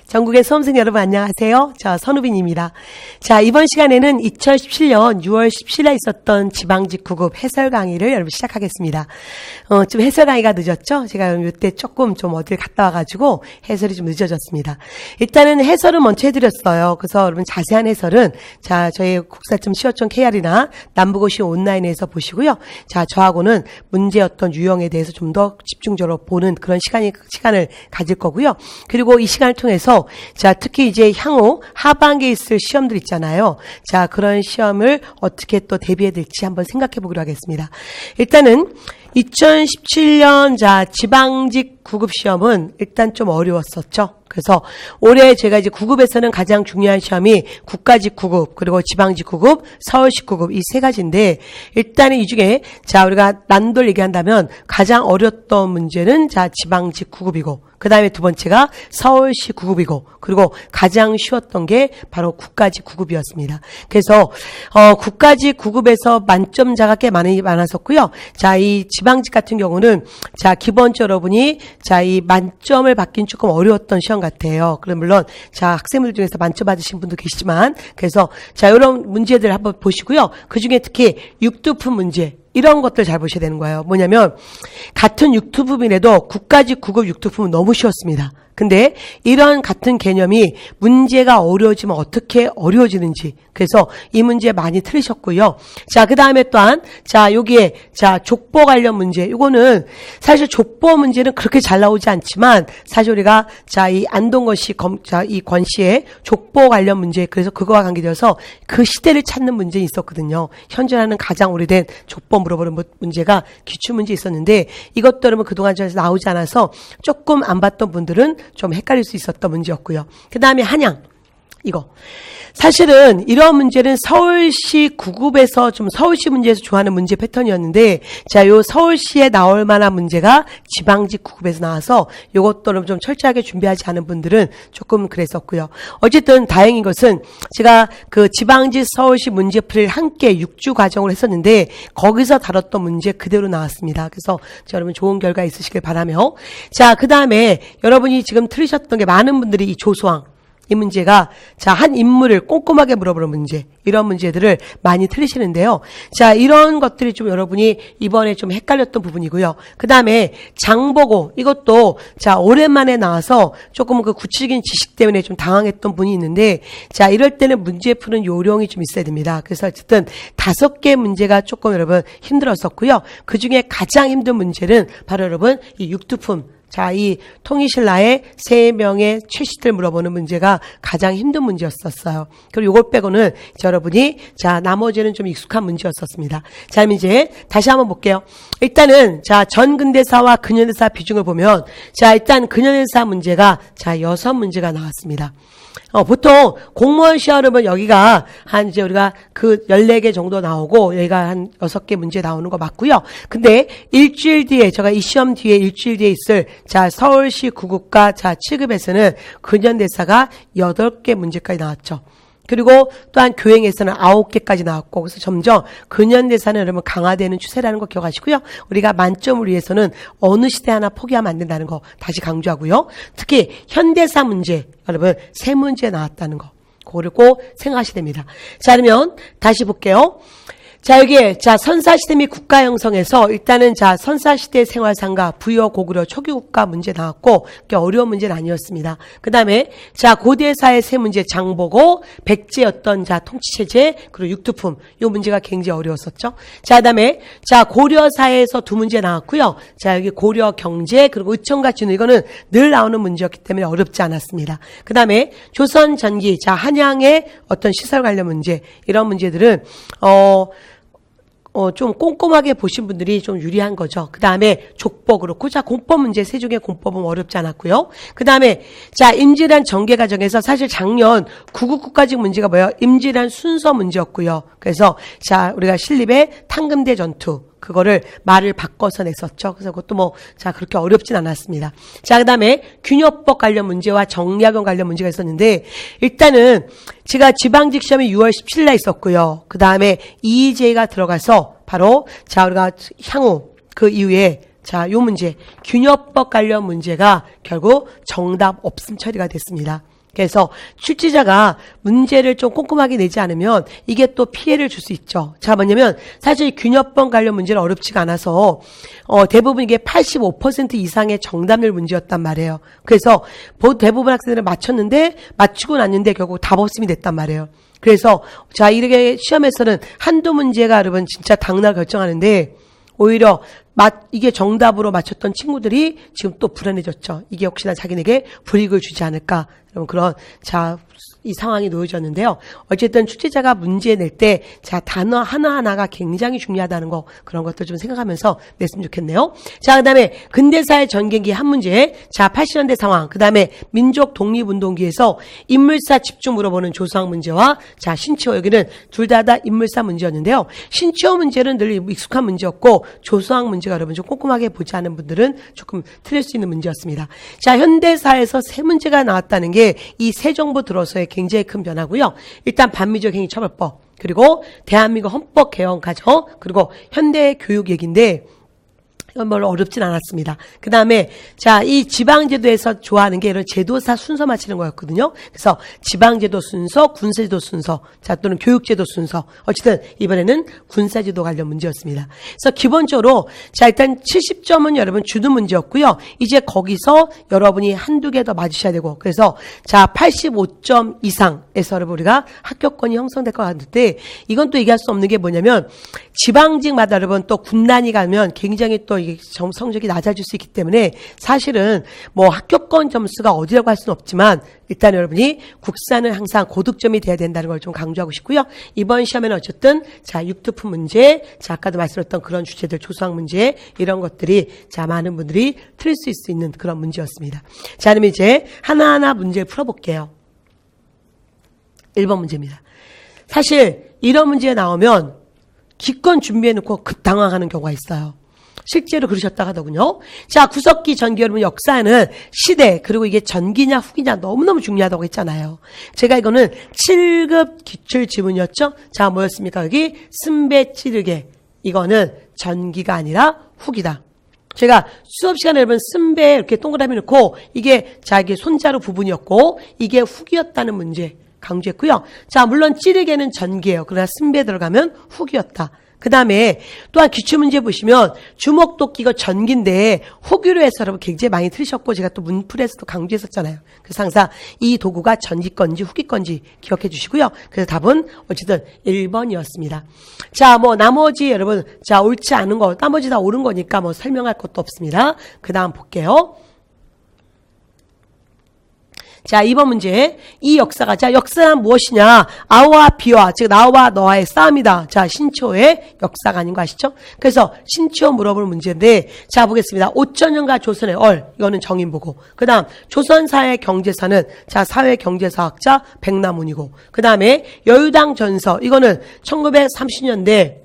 전국의 수험생 여러분 안녕하세요. 저 선우빈입니다. 자, 이번 시간에는 2017년 6월 17일에 있었던 지방직 9급 해설 강의를 여러분 시작하겠습니다. 좀 해설 강의가 늦었죠? 제가 이때 조금 좀 어딜 갔다 와가지고 해설이 좀 늦어졌습니다. 일단은 해설은 먼저 해드렸어요. 그래서 여러분 자세한 해설은 자, 저희 국사.co.kr이나 남부고시 온라인에서 보시고요. 자, 저하고는 문제 어떤 유형에 대해서 좀 더 집중적으로 보는 그런 시간을 가질 거고요. 그리고 이 시간을 통해서 자, 특히 이제 향후 하반기에 있을 시험들 있잖아요. 자, 그런 시험을 어떻게 또 대비해야 될지 한번 생각해 보기로 하겠습니다. 일단은 2017년 자, 지방직 9급 시험은 일단 좀 어려웠었죠. 그래서 올해 제가 이제 9급에서는 가장 중요한 시험이 국가직 9급, 그리고 지방직 9급, 서울시 9급 이 세 가지인데 일단은 이 중에 자, 우리가 난도를 얘기한다면 가장 어려웠던 문제는 자, 지방직 9급이고 그 다음에 두 번째가 서울시 9급이고 그리고 가장 쉬웠던 게 바로 국가직 9급이었습니다. 그래서 국가직 9급에서 만점자가 꽤 많았었고요. 자, 이 지방직 같은 경우는 자, 기본적으로 여러분이 자, 이 만점을 받긴 조금 어려웠던 시험 같아요. 그럼 물론 자, 학생들 중에서 만점 받으신 분도 계시지만 그래서 자, 이런 문제들 한번 보시고요. 그 중에 특히 육두품 문제 이런 것들 잘 보셔야 되는 거예요. 뭐냐면 같은 육두품이라도 국가직 9급 육두품은 너무 쉬웠습니다. 근데 이런 같은 개념이 문제가 어려워지면 어떻게 어려워지는지 그래서 이 문제 많이 틀리셨고요. 자, 그 다음에 또한 자, 여기에 자, 족보 관련 문제 이거는 사실 족보 문제는 그렇게 잘 나오지 않지만 사실 우리가 자, 이 안동건 씨 자, 이 권 씨의 족보 관련 문제 그래서 그거와 관계되어서 그 시대를 찾는 문제 있었거든요. 현존하는 가장 오래된 족보 물어보는 문제가 기출 문제 있었는데 이것도 여러분 그동안 저에서 나오지 않아서 조금 안 봤던 분들은 좀 헷갈릴 수 있었던 문제였고요. 그 다음에 한양 이거 사실은 이런 문제는 서울시 9급에서 좀 서울시 문제에서 좋아하는 문제 패턴이었는데 자, 요 서울시에 나올 만한 문제가 지방직 9급에서 나와서 요것들은 좀 철저하게 준비하지 않은 분들은 조금 그랬었고요. 어쨌든 다행인 것은 제가 그 지방직 서울시 문제풀이를 함께 6주 과정을 했었는데 거기서 다뤘던 문제 그대로 나왔습니다. 그래서 여러분 좋은 결과 있으시길 바라며 자, 그 다음에 여러분이 지금 틀리셨던 게 많은 분들이 이 조소왕 이 문제가 자, 한 인물을 꼼꼼하게 물어보는 문제 이런 문제들을 많이 틀리시는데요. 자, 이런 것들이 좀 여러분이 이번에 좀 헷갈렸던 부분이고요. 그 다음에 장보고 이것도 자, 오랜만에 나와서 조금 그 구체적인 지식 때문에 좀 당황했던 분이 있는데 자, 이럴 때는 문제 푸는 요령이 좀 있어야 됩니다. 그래서 어쨌든 5개 문제가 조금 여러분 힘들었었고요. 그 중에 가장 힘든 문제는 바로 여러분 이 육두품 자, 이 통일신라의 3명의 최씨들 물어보는 문제가 가장 힘든 문제였었어요. 그리고 이걸 빼고는 여러분이 자, 나머지는 좀 익숙한 문제였었습니다. 자, 그럼 이제 다시 한번 볼게요. 일단은 자, 전근대사와 근현대사 비중을 보면 자, 일단 근현대사 문제가 자, 6문제가 나왔습니다. 보통 공무원 시험은 여기가 한 이제 우리가 그 14개 정도 나오고 여기가 한 6개 문제 나오는 거 맞고요. 근데 일주일 뒤에 제가 이 시험 뒤에 일주일 뒤에 있을 자, 서울시 9급과 자, 7급에서는 근현대사가 8개 문제까지 나왔죠. 그리고 또한 교행에서는 9개까지 나왔고 그래서 점점 근현대사는 여러분 강화되는 추세라는 거 기억하시고요. 우리가 만점을 위해서는 어느 시대 하나 포기하면 안 된다는 거 다시 강조하고요. 특히 현대사 문제 여러분 3문제 나왔다는 거 그거를 꼭 생각하셔야 됩니다. 자, 그러면 다시 볼게요. 자, 여기에 자, 선사시대 및 국가 형성에서 일단은 자, 선사시대 생활상가 부여 고구려 초기국가 문제 나왔고 그게 어려운 문제는 아니었습니다. 그 다음에 자, 고대사의 3문제 장보고 백제였던 자, 통치체제 그리고 육두품 요 문제가 굉장히 어려웠었죠. 자, 그 다음에 자, 고려사에서 2문제 나왔고요. 자, 여기 고려 경제 그리고 의천과 진우 이거는 늘 나오는 문제였기 때문에 어렵지 않았습니다. 그 다음에 조선 전기 자, 한양의 어떤 시설 관련 문제 이런 문제들은 좀 꼼꼼하게 보신 분들이 좀 유리한 거죠. 그 다음에 족보 그렇고, 자, 공법 문제 세 중에 공법은 어렵지 않았고요. 그 다음에, 자, 임진왜란 전개 과정에서 사실 작년 9급 국가직 문제가 뭐예요? 임진왜란 순서 문제였고요. 그래서, 자, 우리가 신립의 탕금대 전투. 그거를 말을 바꿔서 냈었죠. 그래서 그것도 뭐, 자, 그렇게 어렵진 않았습니다. 자, 그 다음에 균형법 관련 문제와 정약용 관련 문제가 있었는데, 일단은 제가 지방직 시험이 6월 17일 날 있었고요. 그 다음에 EJ가 들어가서 바로, 자, 우리가 향후 그 이후에 자, 요 문제, 균형법 관련 문제가 결국 정답 없음 처리가 됐습니다. 그래서 출제자가 문제를 좀 꼼꼼하게 내지 않으면 이게 또 피해를 줄 수 있죠. 자, 뭐냐면 사실 균열법 관련 문제는 어렵지가 않아서 대부분 이게 85% 이상의 정답률 문제였단 말이에요. 그래서 대부분 학생들은 맞추고 났는데 결국 답 없음이 됐단 말이에요. 그래서 자, 이렇게 시험에서는 한두 문제가 여러분 진짜 당락을 결정하는데 오히려 이게 정답으로 맞췄던 친구들이 지금 또 불안해졌죠. 이게 혹시나 자기에게 불이익을 주지 않을까. 그런 이 상황이 놓여졌는데요. 어쨌든 출제자가 문제 낼 때 단어 하나하나가 굉장히 중요하다는 거, 그런 것들 좀 생각하면서 냈으면 좋겠네요. 자, 그다음에 근대사의 전개기 한 문제. 자, 80년대 상황. 그다음에 민족 독립운동기에서 인물사 집중 물어보는 조수학 문제와 자, 신치호. 여기는 둘 다 인물사 문제였는데요. 신치호 문제는 늘 익숙한 문제였고 조수학 문제가 여러분 좀 꼼꼼하게 보지 않은 분들은 조금 틀릴 수 있는 문제였습니다. 자, 현대사에서 세 문제가 나왔다는 게 이 새 정부 들어서의 굉장히 큰 변화고요. 일단 반미적 행위처벌법, 그리고 대한민국 헌법 개헌 과정, 그리고 현대 교육 얘기인데 이건 별로 어렵진 않았습니다. 그 다음에 자, 이 지방제도에서 좋아하는 게 이런 제도사 순서 맞추는 거였거든요. 그래서 지방제도 순서, 군사제도 순서, 자, 또는 교육제도 순서. 어쨌든 이번에는 군사제도 관련 문제였습니다. 그래서 기본적으로 자, 일단 70점은 여러분 주도 문제였고요. 이제 거기서 여러분이 한두 개 더 맞으셔야 되고, 그래서 자, 85점 이상에서 여러분 우리가 합격권이 형성될 것 같은데, 이건 또 얘기할 수 없는 게 뭐냐면 지방직마다 여러분 또 군단위 가면 굉장히 또 이게 성적이 낮아질 수 있기 때문에 사실은 뭐 합격권 점수가 어디라고 할 수는 없지만 일단 여러분이 국산은 항상 고득점이 돼야 된다는 걸 좀 강조하고 싶고요. 이번 시험에는 어쨌든 자, 육투프 문제, 자, 아까도 말씀드렸던 그런 주제들, 조수학 문제, 이런 것들이 자, 많은 분들이 틀릴 수 있는 그런 문제였습니다. 자, 그럼 이제 하나하나 문제를 풀어볼게요. 1번 문제입니다. 사실 이런 문제가 나오면 기껏 준비해놓고 급당황하는 경우가 있어요. 실제로 그러셨다 하더군요. 자, 구석기 전기 여러분 역사는 시대, 그리고 이게 전기냐 후기냐 너무너무 중요하다고 했잖아요. 제가 이거는 7급 기출 지문이었죠. 자, 뭐였습니까? 여기 승배 찌르게. 이거는 전기가 아니라 후기다. 제가 수업 시간에 여러분 승배 이렇게 동그라미 넣고 이게 자, 이게 손자루 부분이었고 이게 후기였다는 문제 강조했고요. 자, 물론 찌르개는 전기예요. 그러나 승배 들어가면 후기였다. 그 다음에 또한 기출문제 보시면 주먹도끼가 전기인데 후기로 해서 여러분 굉장히 많이 틀으셨고 제가 또 문풀에서도 강조했었잖아요. 그래서 항상 이 도구가 전기 건지 후기 건지 기억해 주시고요. 그래서 답은 어쨌든 1번이었습니다. 자, 뭐 나머지 여러분 자, 옳지 않은 거 나머지 다 옳은 거니까 뭐 설명할 것도 없습니다. 그 다음 볼게요. 자, 2번 문제. 이 역사가, 자, 역사는 무엇이냐? 아와 비와, 즉, 나와 너와의 싸움이다. 자, 신초의 역사가 아닌 거 아시죠? 그래서 신초 물어보는 문제인데, 자, 보겠습니다. 5천년과 조선의 얼, 이거는 정인보고. 그 다음, 조선사의 경제사는, 자, 사회경제사학자 백남훈이고. 그 다음에 여유당 전서, 이거는 1930년대,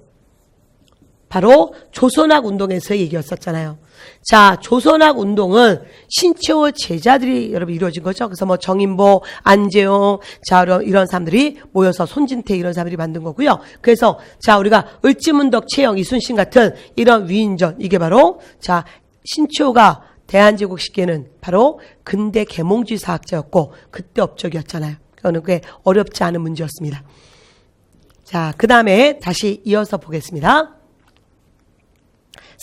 바로 조선학 운동에서 얘기였었잖아요. 자, 조선학 운동은 신채호 제자들이 여러분 이루어진 거죠. 그래서 뭐 정인보, 안재용, 자, 이런 사람들이 모여서 손진태 이런 사람들이 만든 거고요. 그래서 자, 우리가 을지문덕, 최영, 이순신 같은 이런 위인전, 이게 바로 자, 신채호가 대한제국 시기에는 바로 근대 계몽주의 사학자였고 그때 업적이었잖아요. 그거는 꽤 어렵지 않은 문제였습니다. 자, 그 다음에 다시 이어서 보겠습니다.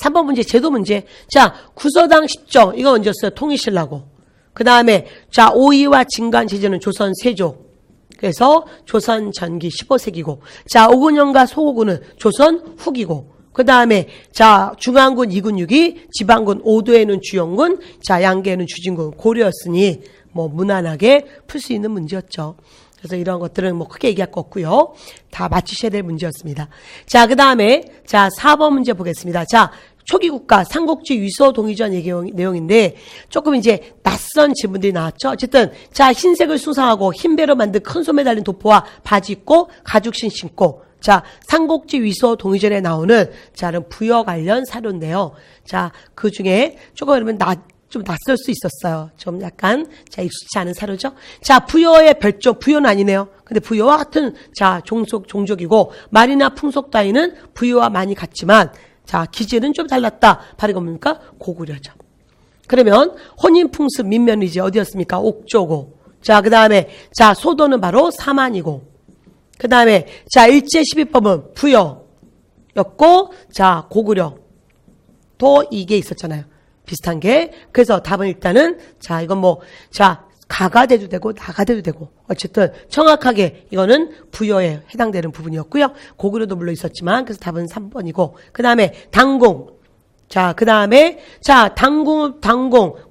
3번 문제, 제도 문제. 자, 구서당 10정. 이거 언제였어요? 통일신라고. 그 다음에, 자, 오이와 진관 제재는 조선 세조. 그래서 조선 전기 15세기고. 자, 오군영과 소고군은 조선 후기고. 그 다음에, 자, 중앙군 2군 6위, 지방군 5도에는 주영군, 자, 양계에는 주진군, 고려였으니, 뭐, 무난하게 풀 수 있는 문제였죠. 그래서 이런 것들은 뭐 크게 얘기할 거 없고요. 다 맞추셔야 될 문제였습니다. 자, 그 다음에 자, 4번 문제 보겠습니다. 자, 초기 국가 삼국지 위서 동의전 얘기 내용인데 조금 이제 낯선 지문들이 나왔죠. 어쨌든 자, 흰색을 수상하고 흰배로 만든 큰 소매 달린 도포와 바지 입고 가죽신 신고. 자, 삼국지 위서 동의전에 나오는 자, 부여 관련 사료인데요. 자, 그 중에 조금 여러분 좀 낯설 수 있었어요. 좀 약간, 자, 익숙치 않은 사료죠. 자, 부여의 별종, 부여는 아니네요. 근데 부여와 같은, 자, 종족이고, 말이나 풍속 따위는 부여와 많이 같지만, 자, 기질은 좀 달랐다. 바로 이거 뭡니까? 고구려죠. 그러면, 혼인풍습 민면이지 어디였습니까? 옥조고. 자, 그 다음에, 자, 소도는 바로 사만이고, 그 다음에, 자, 일제 12법은 부여였고, 자, 고구려. 또 이게 있었잖아요. 비슷한 게. 그래서 답은 일단은, 자, 이건 뭐, 자, 가가 돼도 되고, 나가 돼도 되고, 어쨌든 정확하게 이거는 부여에 해당되는 부분이었고요. 고구려도 물론 있었지만, 그래서 답은 3번이고, 그 다음에 당공. 자, 그 다음에, 자, 당공,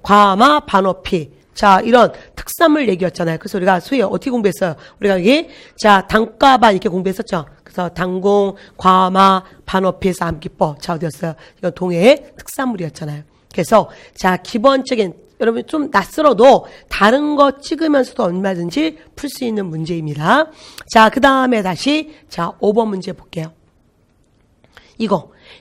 과마, 반어피. 자, 이런 특산물 얘기였잖아요. 그래서 우리가 소위 어떻게 공부했어요? 우리가 여기, 자, 단과반 이렇게 공부했었죠. 그래서 당공, 과마, 반어피에서 암기법. 자, 어디였어요? 이건 동해의 특산물이었잖아요. 그래서, 자, 기본적인, 여러분 좀 낯설어도 다른 거 찍으면서도 얼마든지 풀 수 있는 문제입니다. 자, 그 다음에 다시, 자, 5번 문제 볼게요.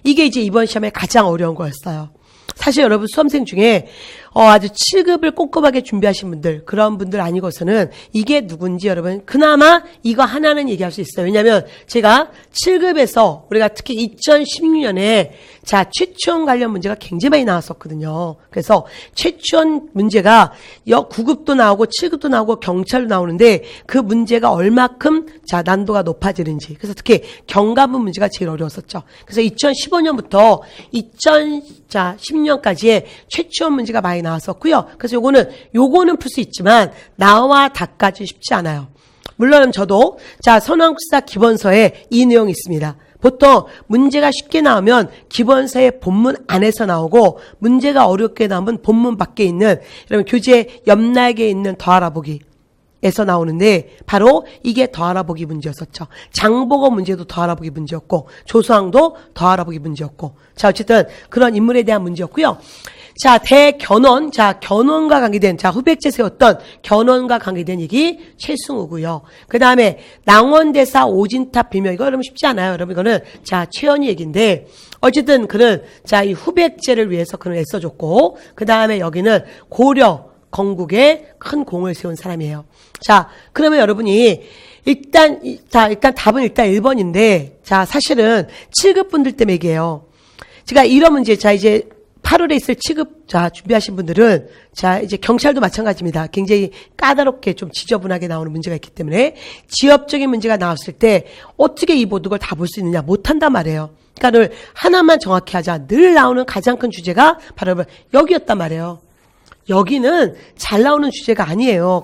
이게 이제 이번 시험에 가장 어려운 거였어요. 사실 여러분 수험생 중에 아주 7급을 꼼꼼하게 준비하신 분들, 그런 분들 아니고서는 이게 누군지 여러분 그나마 이거 하나는 얘기할 수 있어요. 왜냐하면 제가 7급에서 우리가 특히 2016년에 자, 최추원 관련 문제가 굉장히 많이 나왔었거든요. 그래서 최추원 문제가 9급도 나오고 7급도 나오고 경찰도 나오는데 그 문제가 얼마큼 자, 난도가 높아지는지. 그래서 특히 경가분 문제가 제일 어려웠었죠. 그래서 2015년부터 2010년까지의 최추원 문제가 많이 나왔었고요. 그래서 요거는 풀 수 있지만 나와 다까지 쉽지 않아요. 물론 저도 자, 선왕국사 기본서에 이 내용이 있습니다. 보통 문제가 쉽게 나오면 기본서의 본문 안에서 나오고 문제가 어렵게 나오면 본문 밖에 있는 여러분 교재 옆날개에 있는 더 알아보기 에서 나오는데 바로 이게 더 알아보기 문제였었죠. 장보고 문제도 더 알아보기 문제였고 조수왕도 더 알아보기 문제였고 자 어쨌든 그런 인물에 대한 문제였고요. 자 대견원 자 견원과 관계된 자 후백제 세웠던 견원과 관계된 얘기 최승우고요. 그 다음에 낭원대사 오진탑 비명 이거 여러분 쉽지 않아요. 여러분 이거는 자 최연희 얘기인데 어쨌든 그는 자 이 후백제를 위해서 그는 애써줬고 그 다음에 여기는 고려 건국에 큰 공을 세운 사람이에요. 자, 그러면 여러분이 일단 답은 일단 1번인데, 자, 사실은 7급 분들 때문에 얘기해요. 제가 이런 문제, 자, 이제 8월에 있을 7급, 자, 준비하신 분들은, 자, 이제 경찰도 마찬가지입니다. 굉장히 까다롭게 좀 지저분하게 나오는 문제가 있기 때문에, 지역적인 문제가 나왔을 때, 어떻게 이 모든 걸 다 볼 수 있느냐, 못한단 말이에요. 그러니까 늘 하나만 정확히 하자. 늘 나오는 가장 큰 주제가 바로 여기였단 말이에요. 여기는 잘 나오는 주제가 아니에요.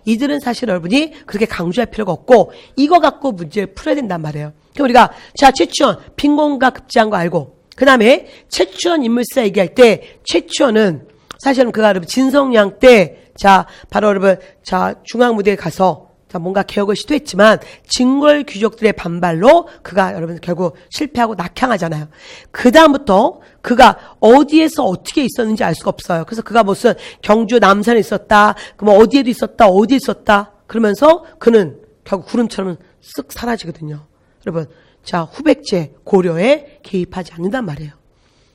이들은 사실 여러분이 그렇게 강조할 필요가 없고 이거 갖고 문제를 풀어야 된단 말이에요. 그럼 우리가 자 최추원 빈곤과 급제한 거 알고 그 다음에 최추원 인물사 얘기할 때 최추원은 사실은 그가 여러분 진성양 때 자 바로 여러분 자 중앙무대에 가서 자 뭔가 개혁을 시도했지만 진골 귀족들의 반발로 그가 여러분 결국 실패하고 낙향하잖아요. 그 다음부터 그가 어디에서 어떻게 있었는지 알 수가 없어요. 그래서 그가 무슨 경주 남산에 있었다, 그뭐 어디에도 있었다, 어디에 있었다 그러면서 그는 결국 구름처럼 쓱 사라지거든요. 여러분, 자 후백제 고려에 개입하지 않는단 말이에요.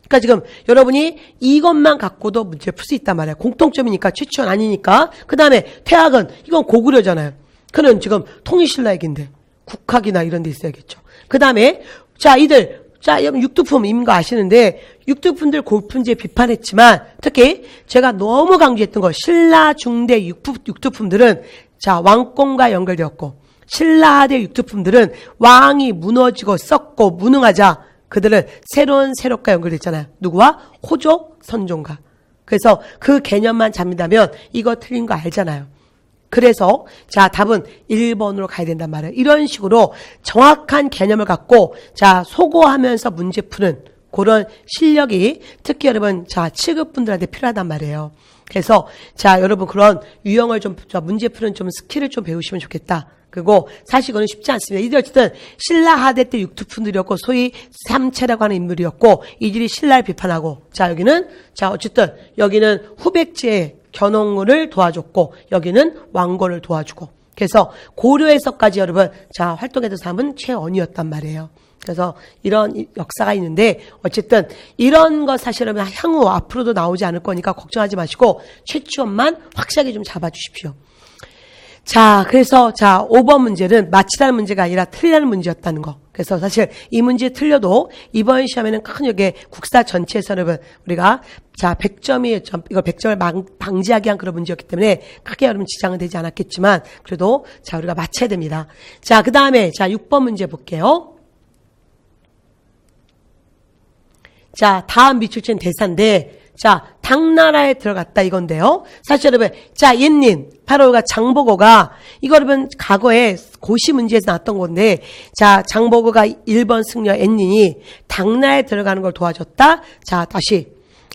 그러니까 지금 여러분이 이것만 갖고도 문제를 풀 수 있단 말이에요. 공통점이니까 최추원 아니니까. 그 다음에 태학은 이건 고구려잖아요. 그는 지금 통일신라 얘기인데 국학이나 이런 데 있어야겠죠. 그 다음에 자 이들 자 육두품 임거 아시는데 육두품들 골품제 비판했지만 특히 제가 너무 강조했던 거 신라 중대 육두품들은 자 왕권과 연결되었고 신라하대 육두품들은 왕이 무너지고 썩고 무능하자 그들은 새로운 세력과 연결됐잖아요. 누구와? 호족 선종과. 그래서 그 개념만 잡는다면 이거 틀린 거 알잖아요. 그래서 자 답은 1번으로 가야 된단 말이에요. 이런 식으로 정확한 개념을 갖고 자 소고하면서 문제 푸는 그런 실력이 특히 여러분 자 7급 분들한테 필요하단 말이에요. 그래서 자 여러분 그런 유형을 좀 문제 푸는 좀 스킬을 좀 배우시면 좋겠다. 그리고 사실 이거는 쉽지 않습니다. 이들 어쨌든 신라하대 때 육두품들이었고 소위 삼체라고 하는 인물이었고 이들이 신라를 비판하고 자 여기는 자 어쨌든 여기는 후백제의 견홍을 도와줬고 여기는 왕건을 도와주고 그래서 고려에서까지 여러분 자 활동했던 사람은 최언이었단 말이에요. 그래서 이런 역사가 있는데 어쨌든 이런 거 사실은 향후 앞으로도 나오지 않을 거니까 걱정하지 마시고 최추원만 확실하게 좀 잡아주십시오. 자 그래서 자 5번 문제는 마치라는 문제가 아니라 틀리라는 문제였다는 거. 그래서 사실 이 문제 틀려도 이번 시험에는 큰 여기 국사 전체에서는 우리가 자 100점이 이걸 100점을 방지하기 위한 그런 문제였기 때문에 크게 여러분 지장은 되지 않았겠지만 그래도 자 우리가 맞춰야 됩니다. 자 그다음에 자 6번 문제 볼게요. 자 다음 미축진 대사인데 자 당나라에 들어갔다 이건데요. 사실 여러분 자 옛님 바로 우리가 장보고가 이거 여러분 과거에 고시 문제에서 나왔던 건데 자 장보고가 1번 승려 옛님이 당나라에 들어가는 걸 도와줬다. 자 다시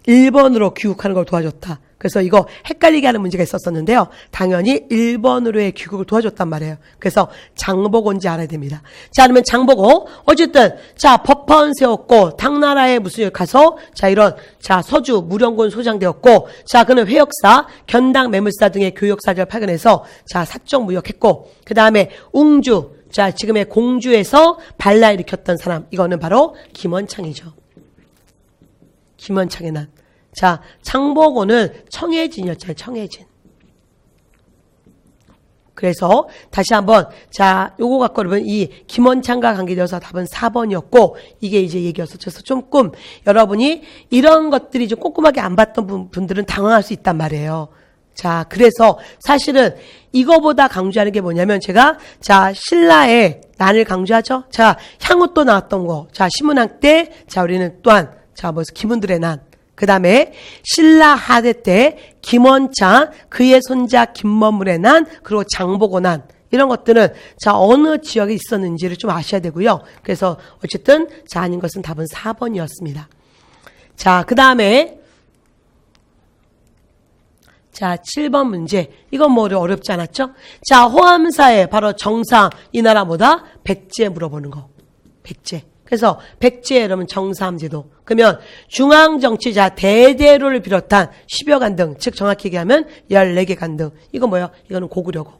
일본으로 귀국하는 걸 도와줬다. 그래서 이거 헷갈리게 하는 문제가 있었었는데요. 당연히 일본으로의 귀국을 도와줬단 말이에요. 그래서 장보고인지 알아야 됩니다. 자, 그러면 장보고 어쨌든 자 법화원 세웠고 당나라에 무슨 가서 자 이런 자 서주 무령군 소장되었고 자 그는 회역사, 견당 매물사 등의 교역사를 파견해서 자 사적 무역했고 그 다음에 웅주 자 지금의 공주에서 반란 일으켰던 사람 이거는 바로 김원창이죠. 김원창의 난. 자, 장보고는 청해진이었잖아요. 청해진. 그래서 다시 한번 자, 요거 갖고 여러분 이 김원창과 관계되어서 답은 4번이었고 이게 이제 얘기였었죠. 조금 여러분이 이런 것들이 좀 꼼꼼하게 안 봤던 분들은 당황할 수 있단 말이에요. 자, 그래서 사실은 이거보다 강조하는 게 뭐냐면 제가 자, 신라의 난을 강조하죠. 자, 향후또 나왔던 거. 자, 신문학 때 자, 우리는 또한 자, 뭐서 김훈들의 난. 그 다음에 신라 하대 때 김원창, 그의 손자 김머물의 난, 그리고 장보고 난 이런 것들은 자 어느 지역에 있었는지를 좀 아셔야 되고요. 그래서 어쨌든 자 아닌 것은 답은 4번이었습니다. 자 그 다음에 자 7번 문제 이건 뭐 어렵지 않았죠? 자 호암사에 바로 정상 이 나라 뭐다? 백제 물어보는 거. 백제. 그래서 백제 여러분 정삼제도 그러면 중앙정치자 대대로를 비롯한 10여 간등 즉 정확히 얘기하면 14개 간등 이거 뭐예요? 이거는 고구려고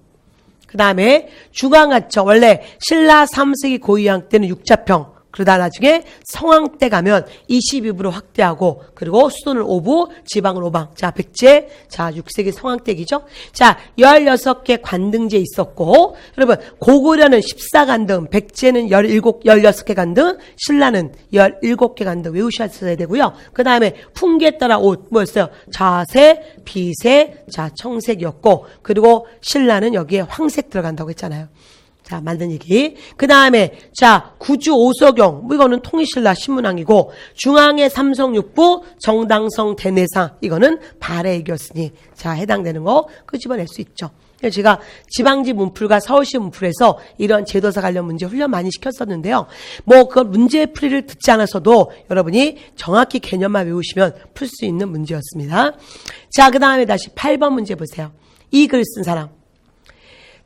그 다음에 중앙하청 원래 신라 3세기 고유왕 때는 육자평 그러다 나중에 성왕 때 가면 22부로 확대하고 그리고 수도는 5부 지방은 5방 자 백제 자 6세기 성왕 때기죠. 자 16개 관등제 있었고 여러분 고구려는 14간등 백제는 16개 간등 신라는 17개 간등 외우셔야 되고요. 그 다음에 풍기에 따라 옷 뭐였어요? 자색 비색 자 청색이었고 그리고 신라는 여기에 황색 들어간다고 했잖아요. 자, 만든 얘기. 그 다음에, 자, 구주 오서경. 이거는 통일신라 신문왕이고, 중앙의 삼성육부, 정당성 대내상. 이거는 발해이겼으니, 자, 해당되는 거 끄집어낼 수 있죠. 제가 지방지 문풀과 서울시 문풀에서 이런 제도사 관련 문제 훈련 많이 시켰었는데요. 뭐, 그 문제 풀이를 듣지 않아서도 여러분이 정확히 개념만 외우시면 풀 수 있는 문제였습니다. 자, 그 다음에 다시 8번 문제 보세요. 이 글 쓴 사람.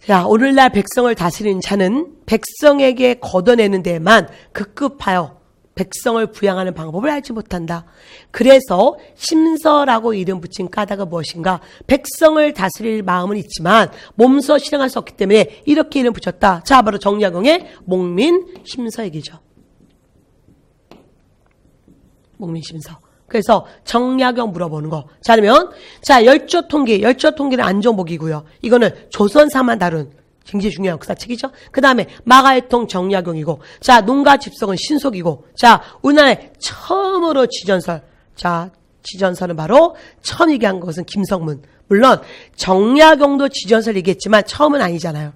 자, 오늘날 백성을 다스리는 자는 백성에게 걷어내는 데에만 급급하여 백성을 부양하는 방법을 알지 못한다. 그래서 심서라고 이름 붙인 까닭은 무엇인가? 백성을 다스릴 마음은 있지만 몸소 실행할 수 없기 때문에 이렇게 이름 붙였다. 자, 바로 정약용의 목민심서 얘기죠. 목민심서. 그래서 정약용 물어보는 거. 자, 그러면 자 열조통기, 열조통기는 안종복이고요. 이거는 조선사만 다룬 굉장히 중요한 역사책이죠. 그 다음에 마가의통 정약용이고 자 농가집성은 신속이고 자 우리나라에 처음으로 지전설 자 지전설은 바로 처음 얘기한 것은 김성문. 물론 정약용도 지전설 얘기했지만 처음은 아니잖아요.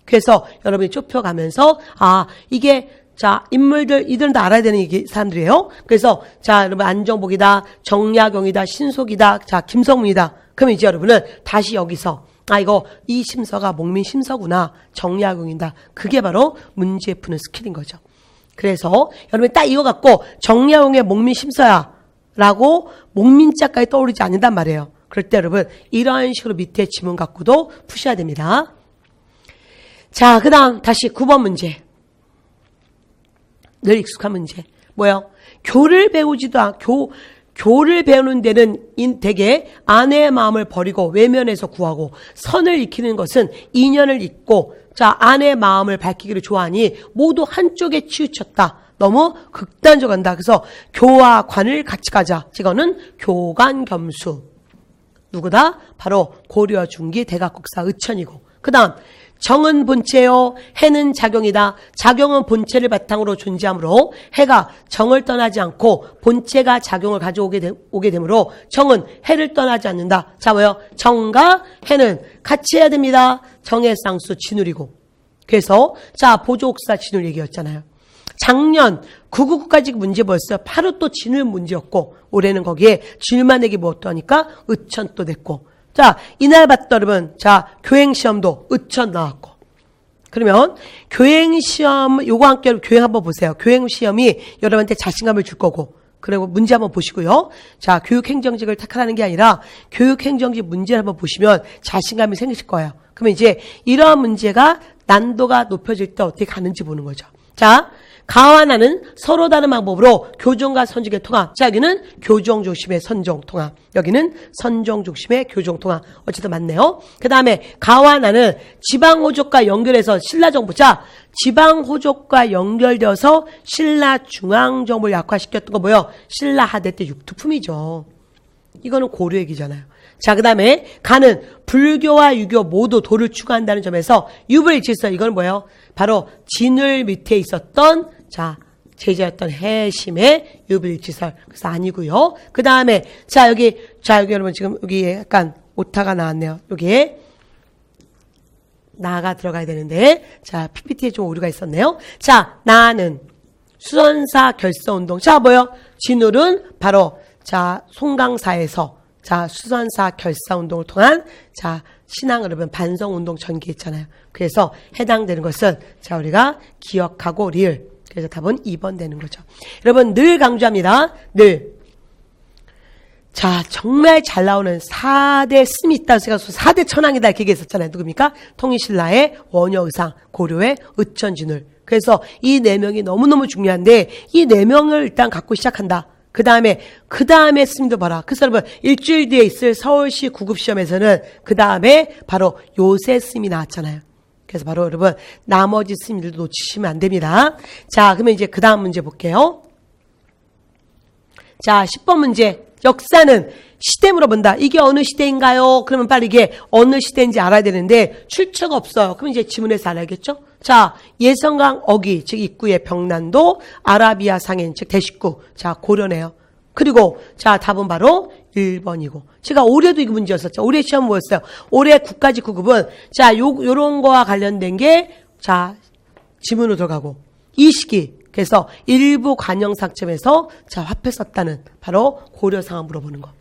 그래서 여러분이 좁혀가면서 아 이게 자, 인물들, 이들은 다 알아야 되는 사람들이에요. 그래서, 자, 여러분, 안정복이다, 정약용이다, 신속이다, 자, 김성문이다. 그럼 이제 여러분은 다시 여기서, 아, 이거, 이 심서가 목민심서구나, 정약용이다. 그게 바로 문제 푸는 스킬인 거죠. 그래서, 여러분이 딱 이거 갖고, 정약용의 목민심서야, 라고, 목민자까지 떠오르지 않는단 말이에요. 그럴 때 여러분, 이런 식으로 밑에 지문 갖고도 푸셔야 됩니다. 자, 그 다음, 다시 9번 문제. 늘 익숙한 문제. 뭐요? 교를 배우지도 교를 배우는 데는 대개 아내의 마음을 버리고 외면해서 구하고 선을 익히는 것은 인연을 잇고 자 아내의 마음을 밝히기를 좋아하니 모두 한쪽에 치우쳤다. 너무 극단적한다. 그래서 교와 관을 같이 가자. 이거는 교관겸수. 누구다? 바로 고려 중기 대각국사 의천이고 그 다음 정은 본체요, 해는 작용이다. 작용은 본체를 바탕으로 존재하므로 해가 정을 떠나지 않고 본체가 작용을 가져오게 되므로 정은 해를 떠나지 않는다. 자, 뭐요? 정과 해는 같이 해야 됩니다. 정의 쌍수 진울이고. 그래서 자, 보조옥사 진울 얘기였잖아요. 작년 999까지 문제 뭐였어요? 바로 또 진울 문제였고, 올해는 거기에 진울만 얘기 뭐 또 하니까 의천 또 됐고. 자, 이날 봤다 여러분. 자, 교행시험도 의천 나왔고. 그러면 교행시험 요거 함께 교행 한번 보세요. 교행시험이 여러분한테 자신감을 줄 거고, 그리고 문제 한번 보시고요. 자, 교육행정직을 택하라는 게 아니라 교육행정직 문제를 한번 보시면 자신감이 생기실 거예요. 그러면 이제 이러한 문제가 난도가 높여질 때 어떻게 가는지 보는 거죠. 자, 가와 나는 서로 다른 방법으로 교정과 선정의 통합. 자, 여기는 교정 중심의 선정 통합. 여기는 선정 중심의 교정 통합. 어쨌든 맞네요. 그 다음에 가와 나는 지방호족과 연결해서 신라정부. 자, 지방호족과 연결되어서 신라중앙정부를 약화시켰던 거 뭐예요? 신라하대 때 육두품이죠. 이거는 고려 얘기잖아요. 자, 그 다음에 가는 불교와 유교 모두 도를 추구한다는 점에서 유불일치서. 이건 뭐예요? 바로 진울 밑에 있었던 자 제자였던 해심의 유불일치설. 그래서 아니고요. 그 다음에 자 여기 여러분 지금 여기에 약간 오타가 나왔네요. 여기에 나가 들어가야 되는데 자 PPT에 좀 오류가 있었네요. 자, 나는 수선사 결서운동. 자, 뭐요? 진울은 바로 자 송강사에서 자, 수선사 결사운동을 통한 자, 신앙 여러분 반성운동 전개했잖아요. 그래서 해당되는 것은 자, 우리가 기억하고 리을. 그래서 답은 2번 되는 거죠. 여러분 늘 강조합니다. 늘. 자, 정말 잘 나오는 4대 씀이 있다고 생각해서 4대 천왕이다 이렇게 얘기했었잖아요. 누굽니까? 통일신라의 원효의상, 고려의 의천진울. 그래서 이 4명이 너무너무 중요한데 이 4명을 일단 갖고 시작한다. 그 다음에 스님도 봐라. 그래서 여러분 일주일 뒤에 있을 서울시 구급시험에서는 그 다음에 바로 요새 스님이 나왔잖아요. 그래서 바로 여러분 나머지 스님들도 놓치시면 안 됩니다. 자, 그러면 이제 그 다음 문제 볼게요. 자, 10번 문제. 역사는 시대 물어본다. 이게 어느 시대인가요? 그러면 빨리 이게 어느 시대인지 알아야 되는데 출처가 없어요. 그럼 이제 지문에서 알아야겠죠? 자, 예성강 어기, 즉 입구의 병난도, 아라비아 상인, 즉 대식구. 자, 고려네요. 그리고 자, 답은 바로 1번이고. 제가 올해도 이거 문제였었죠. 올해 시험 뭐였어요? 올해 국가직 9급은 자, 요런 거와 관련된 게 자, 지문으로 들어가고 이 시기. 그래서 일부 관영상점에서 자, 화폐 썼다는 바로 고려 상황 물어보는 거.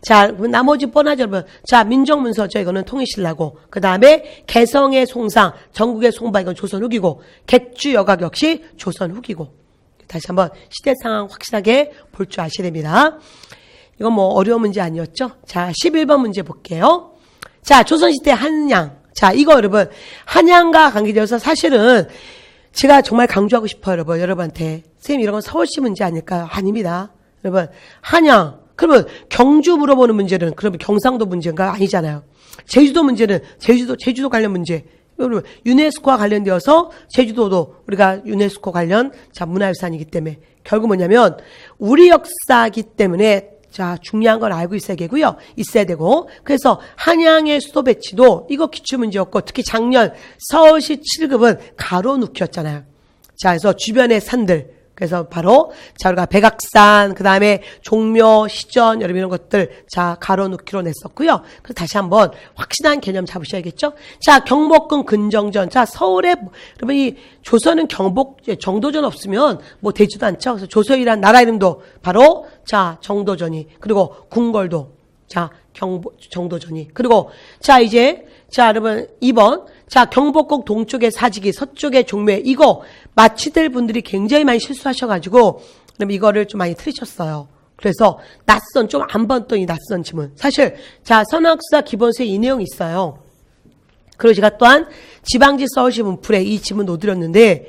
자, 나머지 뻔하죠, 여러분. 자, 민정문서죠. 이거는 통일신라고. 그 다음에 개성의 송상, 전국의 송바, 이건 조선 후기고. 객주 여각 역시 조선 후기고. 다시 한번 시대 상황 확실하게 볼 줄 아셔야 됩니다. 이건 뭐 어려운 문제 아니었죠? 자, 11번 문제 볼게요. 자, 조선시대 한양. 자, 이거 여러분, 한양과 관계되어서 사실은 제가 정말 강조하고 싶어요, 여러분한테. 선생님, 이런 건 서울시 문제 아닐까요? 아닙니다. 여러분, 한양. 그러면 경주 물어보는 문제는 그러면 경상도 문제인가? 아니잖아요. 제주도 문제는 제주도 관련 문제. 여러분, 유네스코와 관련되어서 제주도도 우리가 유네스코 관련 자, 문화유산이기 때문에 결국 뭐냐면 우리 역사이기 때문에 자, 중요한 걸 알고 있어야 되고. 그래서 한양의 수도 배치도 이거 기출문제였고, 특히 작년 서울시 7급은 가로누기였잖아요. 자, 그래서 주변의 산들. 그래서 바로 자, 우리가 백악산, 그 다음에 종묘, 시전, 여러분 이런 것들 자, 가로누기로 냈었고요. 그래서 다시 한번 확실한 개념 잡으셔야겠죠. 자, 경복궁 근정전. 자, 서울에 여러분 이 조선은 정도전 없으면 뭐 되지도 않죠. 그래서 조선이란 나라 이름도 바로 자, 정도전이. 그리고 궁궐도 자, 정도전이. 그리고 자, 이제 자, 여러분 2번. 자, 경복궁 동쪽에 사직이, 서쪽에 종묘. 이거 마치될 분들이 굉장히 많이 실수하셔가지고 그럼 이거를 좀 많이 틀리셨어요. 그래서 낯선, 좀 안 봤던 이 낯선 지문. 사실 자, 선학사 기본서에 이 내용이 있어요. 그리고 제가 또한 지방지 서울시 문풀에 이 지문 놓드렸는데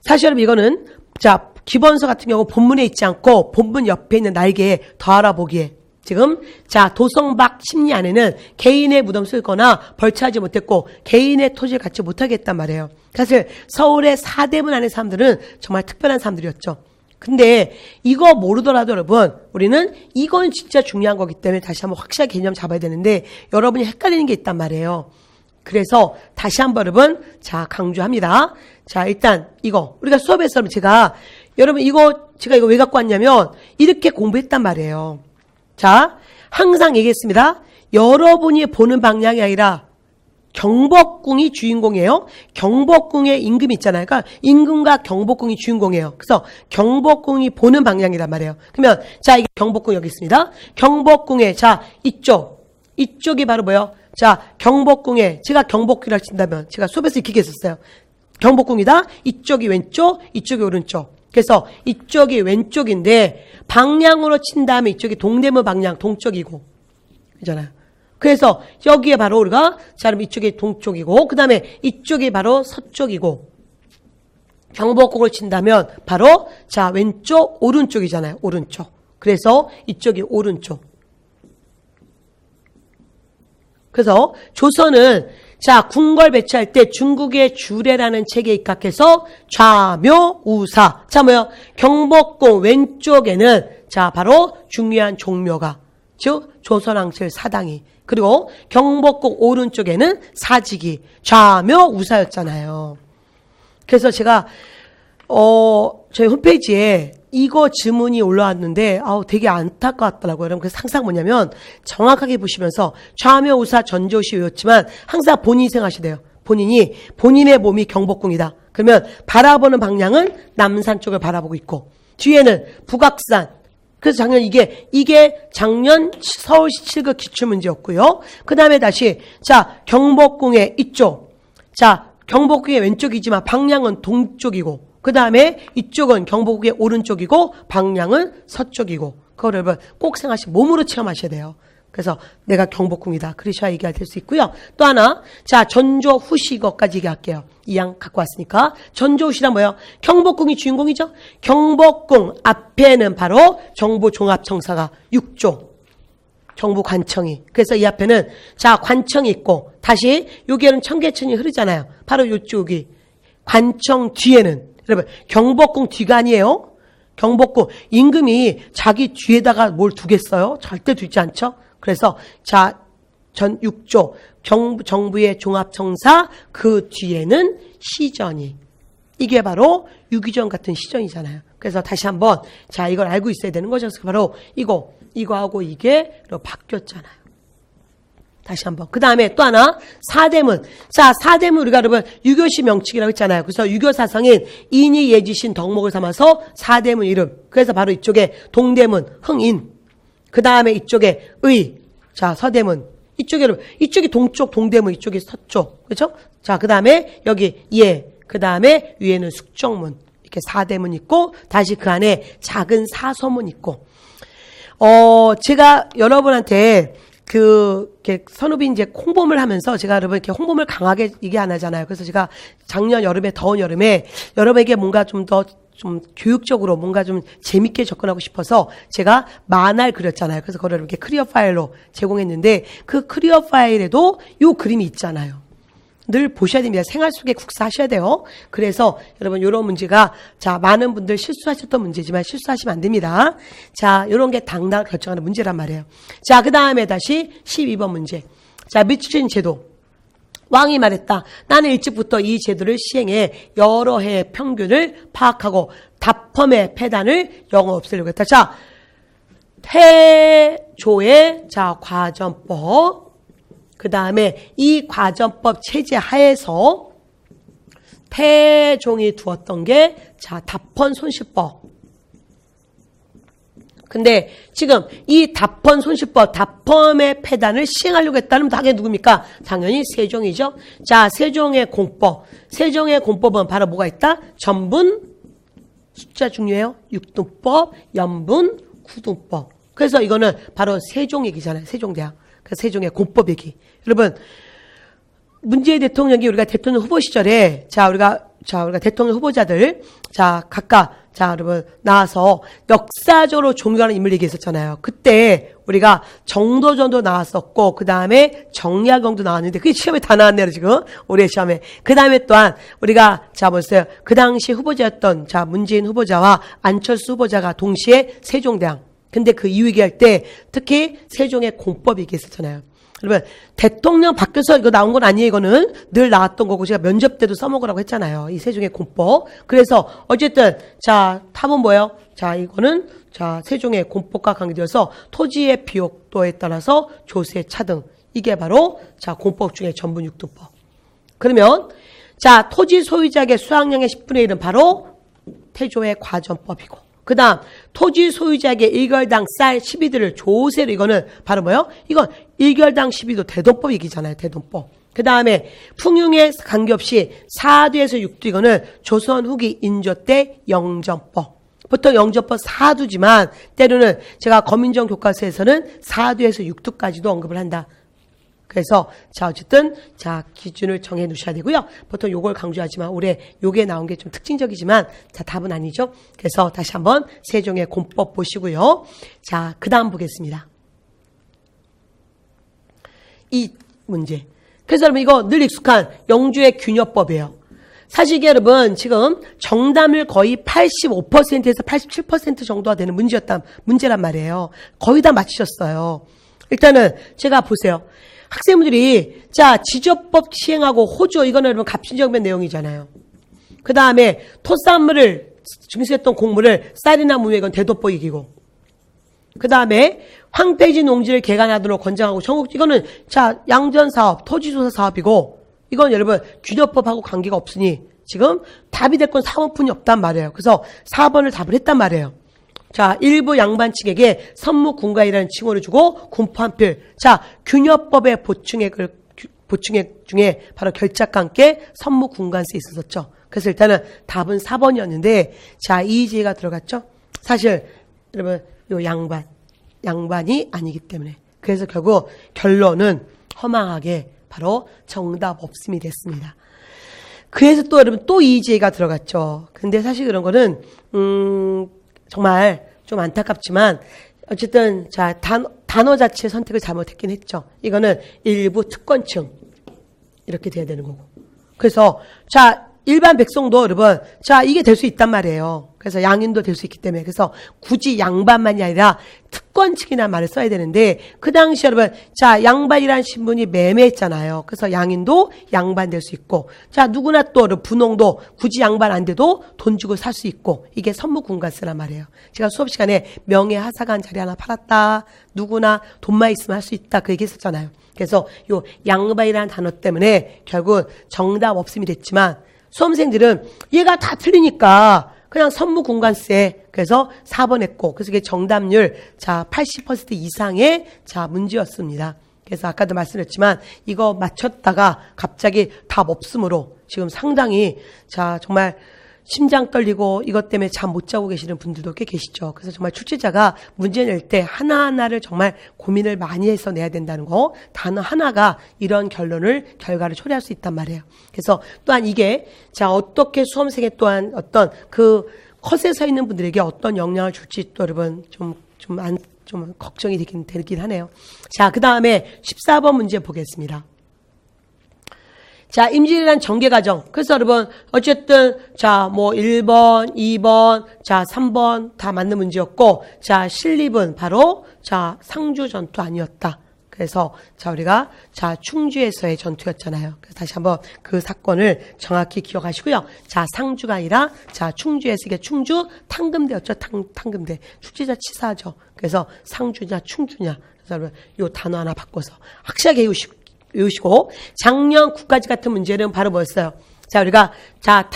사실 여러분 이거는 자, 기본서 같은 경우 본문에 있지 않고 본문 옆에 있는 날개에 더 알아보기에 지금 자, 도성박 심리 안에는 개인의 무덤 쓸거나 벌채하지 못했고 개인의 토지를 갖지 못하겠단 말이에요. 사실 서울의 사대문 안의 사람들은 정말 특별한 사람들이었죠. 근데 이거 모르더라도 여러분 우리는 이건 진짜 중요한 거기 때문에 다시 한번 확실하게 개념 잡아야 되는데 여러분이 헷갈리는 게 있단 말이에요. 그래서 다시 한번 여러분, 자, 강조합니다. 자, 일단 이거 우리가 수업에서 여러분 제가 이거 왜 갖고 왔냐면 이렇게 공부했단 말이에요. 자, 항상 얘기했습니다. 여러분이 보는 방향이 아니라 경복궁이 주인공이에요. 경복궁의 임금이 있잖아요. 그러니까 임금과 경복궁이 주인공이에요. 그래서 경복궁이 보는 방향이란 말이에요. 그러면 자, 이게 경복궁 여기 있습니다. 경복궁에 자, 이쪽이 바로 뭐예요? 자, 경복궁에 제가 경복궁이라 친다면 제가 수업에서 이렇게 했었어요. 경복궁이다. 이쪽이 왼쪽, 이쪽이 오른쪽. 그래서 이쪽이 왼쪽인데 방향으로 친 다음에 이쪽이 동대문 방향 동쪽이고 그잖아요. 그래서 여기에 바로 우리가 자, 그럼 이쪽이 동쪽이고 그 다음에 이쪽이 바로 서쪽이고 경복궁을 친다면 바로 자, 왼쪽 오른쪽이잖아요. 오른쪽. 그래서 이쪽이 오른쪽. 그래서 조선은 자, 궁궐 배치할 때 중국의 주례라는 책에 입각해서 좌묘우사. 자, 뭐요? 경복궁 왼쪽에는 자, 바로 중요한 종묘가 즉 조선왕실 사당이 그리고 경복궁 오른쪽에는 사직이 좌묘우사였잖아요. 그래서 제가 저희 홈페이지에 이거 지문이 올라왔는데 되게 안타까웠더라고요. 여러분 그래서 항상 뭐냐면 정확하게 보시면서 좌묘우사 전조시 외웠지만 항상 본인이 생각하셔야 돼요. 본인이 본인의 몸이 경복궁이다. 그러면 바라보는 방향은 남산 쪽을 바라보고 있고 뒤에는 북악산. 그래서 작년 이게 작년 서울시 7급 기출문제였고요. 그 다음에 다시 자, 경복궁의 이쪽. 자, 경복궁의 왼쪽이지만 방향은 동쪽이고 그 다음에 이쪽은 경복궁의 오른쪽이고 방향은 서쪽이고 그거를 여러분 꼭 생각하시고 몸으로 체험하셔야 돼요. 그래서 내가 경복궁이다. 그러셔야 얘기가 될 수 있고요. 또 하나 자, 전조후시 이것까지 얘기할게요. 이 양 갖고 왔으니까 전조후시란 뭐예요? 경복궁이 주인공이죠. 경복궁 앞에는 바로 정부종합청사가 6조 정부관청이. 그래서 이 앞에는 자, 관청이 있고 다시 여기에는 청계천이 흐르잖아요. 바로 이쪽이 관청 뒤에는 여러분 경복궁 뒤가 아니에요. 경복궁 임금이 자기 뒤에다가 뭘 두겠어요? 절대 두지 않죠. 그래서 자, 전 6조 정부의 종합청사 그 뒤에는 시전이 이게 바로 유기전 같은 시전이잖아요. 그래서 다시 한번 자, 이걸 알고 있어야 되는 거죠. 그래서 바로 이거하고 이게 바뀌었잖아요. 다시 한번. 그 다음에 또 하나, 사대문. 자, 사대문 우리가 여러분 유교시 명칭이라고 했잖아요. 그래서 유교사성인 인이 예지신 덕목을 삼아서 사대문 이름. 그래서 바로 이쪽에 동대문, 흥인. 그 다음에 이쪽에 의. 자, 서대문. 이쪽에 여러분, 이쪽이 동쪽 동대문, 이쪽이 서쪽. 그렇죠? 자, 그 다음에 여기 예. 그 다음에 위에는 숙정문. 이렇게 사대문 있고, 다시 그 안에 작은 사서문 있고. 제가 여러분한테 이렇게 선후비 이제 홍보를 하면서 제가 여러분 이렇게 홍보를 강하게 얘기 안 하잖아요. 그래서 제가 작년 여름에 더운 여름에 여러분에게 뭔가 좀 교육적으로 뭔가 좀 재밌게 접근하고 싶어서 제가 만화를 그렸잖아요. 그래서 그걸 이렇게 클리어 파일로 제공했는데 그 클리어 파일에도 요 그림이 있잖아요. 늘 보셔야 됩니다. 생활 속에 국사하셔야 돼요. 그래서 여러분 이런 문제가 자, 많은 분들 실수하셨던 문제지만 실수하시면 안 됩니다. 자, 이런 게 당락을 결정하는 문제란 말이에요. 자, 그 다음에 다시 12번 문제. 자, 미추진 제도. 왕이 말했다. 나는 일찍부터 이 제도를 시행해 여러 해의 평균을 파악하고 답펌의 폐단을 영어 없애려고 했다. 자, 태조의 자, 과전법. 그 다음에 이 과전법 체제 하에서 태종이 두었던 게 자, 답헌 손시법. 근데 지금 이 답헌 손시법, 답펌의 폐단을 시행하려고 했다는 당연히 누굽니까? 당연히 세종이죠. 자, 세종의 공법. 세종의 공법은 바로 뭐가 있다? 전분, 숫자 중요해요. 육등법, 연분, 구등법. 그래서 이거는 바로 세종 얘기잖아요. 세종대왕. 세종의 공법 얘기. 여러분, 문재인 대통령이 우리가 대통령 후보 시절에, 우리가 대통령 후보자들, 각각, 여러분, 나와서 역사적으로 존경하는 인물 얘기했었잖아요. 그때 우리가 정도전도 나왔었고, 그 다음에 정약용도 나왔는데, 그게 시험에 다 나왔네요, 지금. 올해 시험에. 그 다음에 또한, 우리가, 보세요. 그 당시 후보자였던, 문재인 후보자와 안철수 후보자가 동시에 세종대왕. 근데 그 이후 얘기할 때 특히 세종의 공법 얘기했었잖아요. 여러분, 대통령 밖에서 이거 나온 건 아니에요. 이거는 늘 나왔던 거고 제가 면접 때도 써먹으라고 했잖아요. 이 세종의 공법. 그래서 어쨌든 자 답은 뭐예요? 자 이거는 자 세종의 공법과 관계되어서 토지의 비옥도에 따라서 조세 차등 이게 바로 자 공법 중에 전분 육등법. 그러면 자 토지 소유자에게 수확량의 10분의 1은 바로 태조의 과전법이고 그 다음 토지 소유자에게 1결당 쌀 12도를 조세로 이거는 바로 뭐예요? 이건 1결당 12도 대돈법 얘기잖아요. 대돈법. 그 다음에 풍융에 관계없이 4도에서 6도 이거는 조선 후기 인조 때 영전법. 보통 영전법 4도지만 때로는 제가 검인정 교과서에서는 4도에서 6도까지도 언급을 한다. 그래서 자 어쨌든 자 기준을 정해 놓으셔야 되고요. 보통 요걸 강조하지만 올해 요게 나온 게 좀 특징적이지만 자 답은 아니죠. 그래서 다시 한번 세종의 공법 보시고요. 자 그다음 보겠습니다. 이 문제. 그래서 여러분 이거 늘 익숙한 영주의 균여법이에요. 사실 이게 여러분 지금 정답률 거의 85%에서 87% 정도가 되는 문제란 말이에요. 거의 다 맞추셨어요. 일단은 제가 보세요. 학생분들이 자 지적법 시행하고 호조 이거는 여러분 갑신정변 내용이잖아요. 그 다음에 토산물을 증수했던 곡물을 쌀이나 무에 이건 대도법 이기고 그 다음에 황폐지 농지를 개간하도록 권장하고 전국 이거는 자 양전사업 토지조사 사업이고 이건 여러분 균여법하고 관계가 없으니 지금 답이 될 건 4번뿐이 없단 말이에요. 그래서 4번을 답을 했단 말이에요. 자, 일부 양반 측에게 선무군가이라는 칭호를 주고 군포 한 필. 자, 균여법의 보충액 중에 바로 결작과 함께 선무군관세 있었죠. 그래서 일단은 답은 4번이었는데, 자, 이의제가 들어갔죠. 사실 여러분 요 양반이 아니기 때문에. 그래서 결국 결론은 허망하게 바로 정답 없음이 됐습니다. 그래서 또 여러분 또 이의제가 들어갔죠. 근데 사실 그런 거는 정말 좀 안타깝지만 어쨌든 자 단어 자체 선택을 잘못했긴 했죠. 이거는 일부 특권층 이렇게 돼야 되는 거고. 그래서 자 일반 백성도 여러분 자 이게 될 수 있단 말이에요. 그래서 양인도 될 수 있기 때문에 그래서 굳이 양반만이 아니라 특권층이라는 말을 써야 되는데 그 당시 여러분 자 양반이라는 신분이 매매했잖아요. 그래서 양인도 양반 될 수 있고 자 누구나 또 분홍도 굳이 양반 안 돼도 돈 주고 살 수 있고 이게 선무군관세란 말이에요. 제가 수업 시간에 명예하사관 자리 하나 팔았다. 누구나 돈만 있으면 할 수 있다. 그 얘기 했었잖아요. 그래서 요 양반이라는 단어 때문에 결국 정답 없음이 됐지만 수험생들은 얘가 다 틀리니까 그냥 선무군관세 그래서 4번 했고 그래서 이게 정답률 자 80% 이상의 자 문제였습니다. 그래서 아까도 말씀드렸지만 이거 맞췄다가 갑자기 답 없음으로 지금 상당히 자 정말 심장 떨리고 이것 때문에 잠 못 자고 계시는 분들도 꽤 계시죠. 그래서 정말 출제자가 문제 낼 때 하나하나를 정말 고민을 많이 해서 내야 된다는 거 단어 하나가 이런 결과를 초래할 수 있단 말이에요. 그래서 또한 이게 자 어떻게 수험생의 또한 어떤 그 컷에 서 있는 분들에게 어떤 영향을 줄지 또 여러분 좀 걱정이 되긴 하네요. 자, 그 다음에 14번 문제 보겠습니다. 자, 임진왜란 전개과정. 그래서 여러분, 어쨌든, 자, 뭐, 1번, 2번, 자, 3번 다 맞는 문제였고, 자, 실립은 바로, 자, 상주 전투 아니었다. 그래서, 자, 우리가, 자, 충주에서의 전투였잖아요. 그래서 다시 한번 그 사건을 정확히 기억하시고요. 자, 상주가 아니라, 자, 충주에서 이게 충주 탕금대였죠. 탕금대. 출제자 치사하죠. 그래서 상주냐, 충주냐. 그래서 여러분, 요 단어 하나 바꿔서 확실하게 외우시고 작년 국가지 같은 문제는 바로 뭐였어요? 자 우리가 자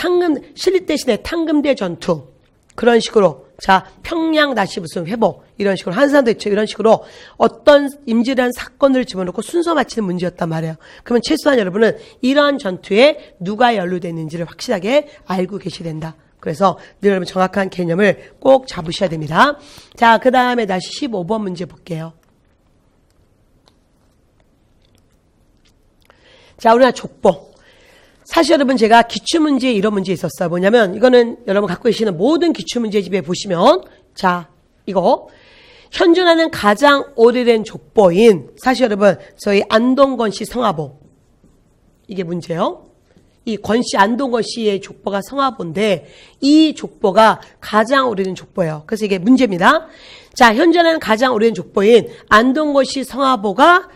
실립 대신에 탕금대 전투 그런 식으로 자 평양 다시 무슨 회복 이런 식으로 한산 대첩 이런 식으로 어떤 임진왜란 사건을 집어넣고 순서 맞히는 문제였단 말이에요. 그러면 최소한 여러분은 이러한 전투에 누가 연루됐는지를 확실하게 알고 계셔야 된다. 그래서 늘 여러분 정확한 개념을 꼭 잡으셔야 됩니다. 자 그 다음에 다시 15번 문제 볼게요. 자, 우리나라 족보. 사실 여러분 제가 기출문제에 이런 문제 있었어요. 뭐냐면 이거는 여러분 갖고 계시는 모든 기출문제집에 보시면 자, 이거 현존하는 가장 오래된 족보인 사실 여러분 저희 안동권 씨 성화보 이게 문제요. 이 권씨 안동권 씨의 족보가 성화보인데 이 족보가 가장 오래된 족보예요. 그래서 이게 문제입니다. 자, 현존하는 가장 오래된 족보인 안동권 씨 성화보가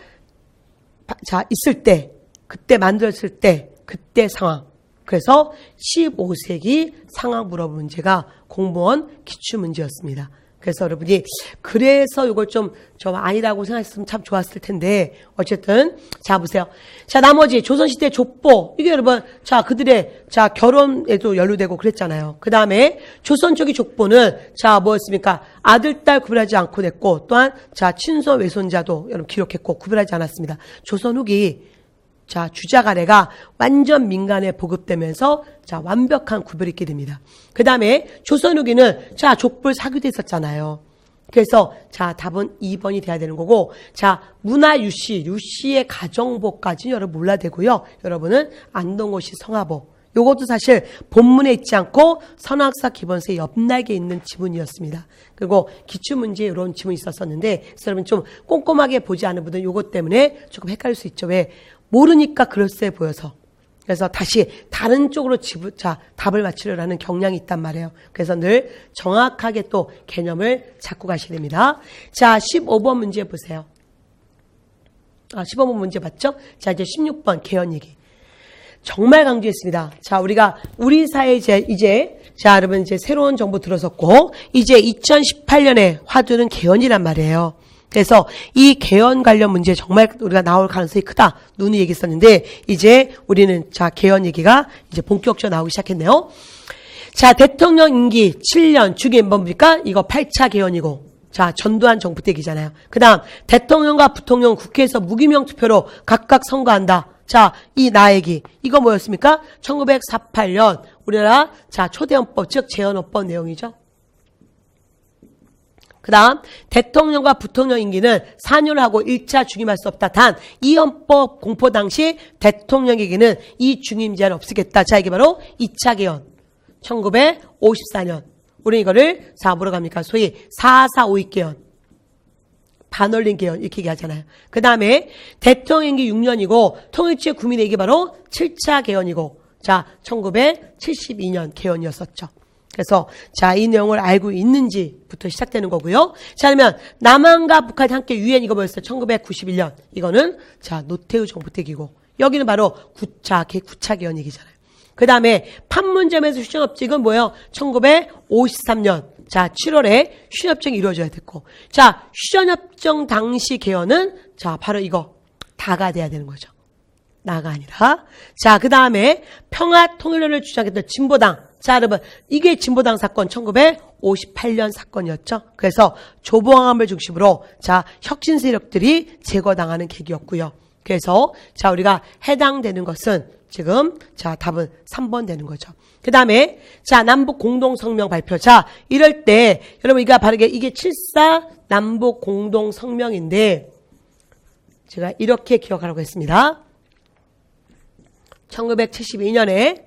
자, 있을 때, 그때 만들었을 때, 그때 상황. 그래서 15세기 상황 물어본 문제가 공무원 기출문제였습니다. 그래서 여러분이 그래서 이걸 좀 아니라고 생각했으면 참 좋았을 텐데 어쨌든 자 보세요. 자 나머지 조선시대 족보 이게 여러분 자 그들의 자 결혼에도 연루되고 그랬잖아요. 그 다음에 조선 쪽의 족보는 자 뭐였습니까? 아들 딸 구별하지 않고 냈고 또한 자 친손 외손자도 여러분 기록했고 구별하지 않았습니다. 조선 후기 자, 주작 아래가 완전 민간에 보급되면서 자, 완벽한 구별이 있게 됩니다. 그 다음에 조선 후기는 자, 족불 사기도 있었잖아요. 그래서 자, 답은 2번이 돼야 되는 거고 자, 문화 유씨의 가정보까지는 여러분 몰라야 되고요. 여러분은 안동고시 성화보 요것도 사실 본문에 있지 않고 선학사 기본서의 옆날개에 있는 지문이었습니다. 그리고 기출문제에 이런 지문이 있었었는데 그래서 여러분 좀 꼼꼼하게 보지 않은 분들은 요것 때문에 조금 헷갈릴 수 있죠. 왜? 모르니까 그럴싸해 보여서. 그래서 다시 다른 쪽으로 답을 맞추려는 경향이 있단 말이에요. 그래서 늘 정확하게 또 개념을 잡고 가셔야 됩니다. 자, 15번 문제 보세요. 15번 문제 봤죠? 자, 이제 16번 개헌 얘기. 정말 강조했습니다. 자, 우리 사회에 이제, 자, 여러분 이제 새로운 정부 들어섰고, 이제 2018년에 화두는 개헌이란 말이에요. 그래서 이 개헌 관련 문제 정말 우리가 나올 가능성이 크다. 눈이 얘기했었는데 이제 우리는 자 개헌 얘기가 이제 본격적으로 나오기 시작했네요. 자 대통령 임기 7년 주기 뭡니까? 이거 8차 개헌이고 자 전두환 정부 때기잖아요. 그 다음 대통령과 부통령 국회에서 무기명 투표로 각각 선거한다. 자 이 나얘기 이거 뭐였습니까? 1948년 우리나라 자 초대헌법 즉 재헌헌법 내용이죠. 그 다음 대통령과 부통령 임기는 4년을 하고 1차 중임할 수 없다. 단 이 헌법 공포 당시 대통령에게는 이 중임 제한 없으겠다. 자 이게 바로 2차 개헌 1954년 우리 이거를 뭐로 갑니까? 소위 4.4.5.2 개헌 반올림 개헌 이렇게 얘기하잖아요. 그 다음에 대통령 임기 6년이고 통일주의 국민의 이게 바로 7차 개헌이고 자 1972년 개헌이었었죠. 그래서 자 이 내용을 알고 있는지부터 시작되는 거고요. 자 그러면 남한과 북한이 함께 유엔 이거 뭐였어요? 1991년 이거는 자 노태우 정부 때기고 여기는 바로 9차 개헌 얘기잖아요. 그 다음에 판문점에서 휴전협정은 뭐예요? 1953년 자 7월에 휴전협정이 이루어져야 됐고 자 휴전협정 당시 개헌은 자 바로 이거 다가 돼야 되는 거죠. 나가 아니라 자 그 다음에 평화통일론을 주장했던 진보당 자 여러분 이게 진보당 사건 1958년 사건이었죠. 그래서 조봉암을 중심으로 자 혁신 세력들이 제거당하는 계기였고요. 그래서 자 우리가 해당되는 것은 지금 자 답은 3번 되는 거죠. 그 다음에 자 남북 공동성명 발표 자 이럴 때 여러분 이거 바르게 이게 7.4 남북 공동성명인데 제가 이렇게 기억하라고 했습니다. 1972년에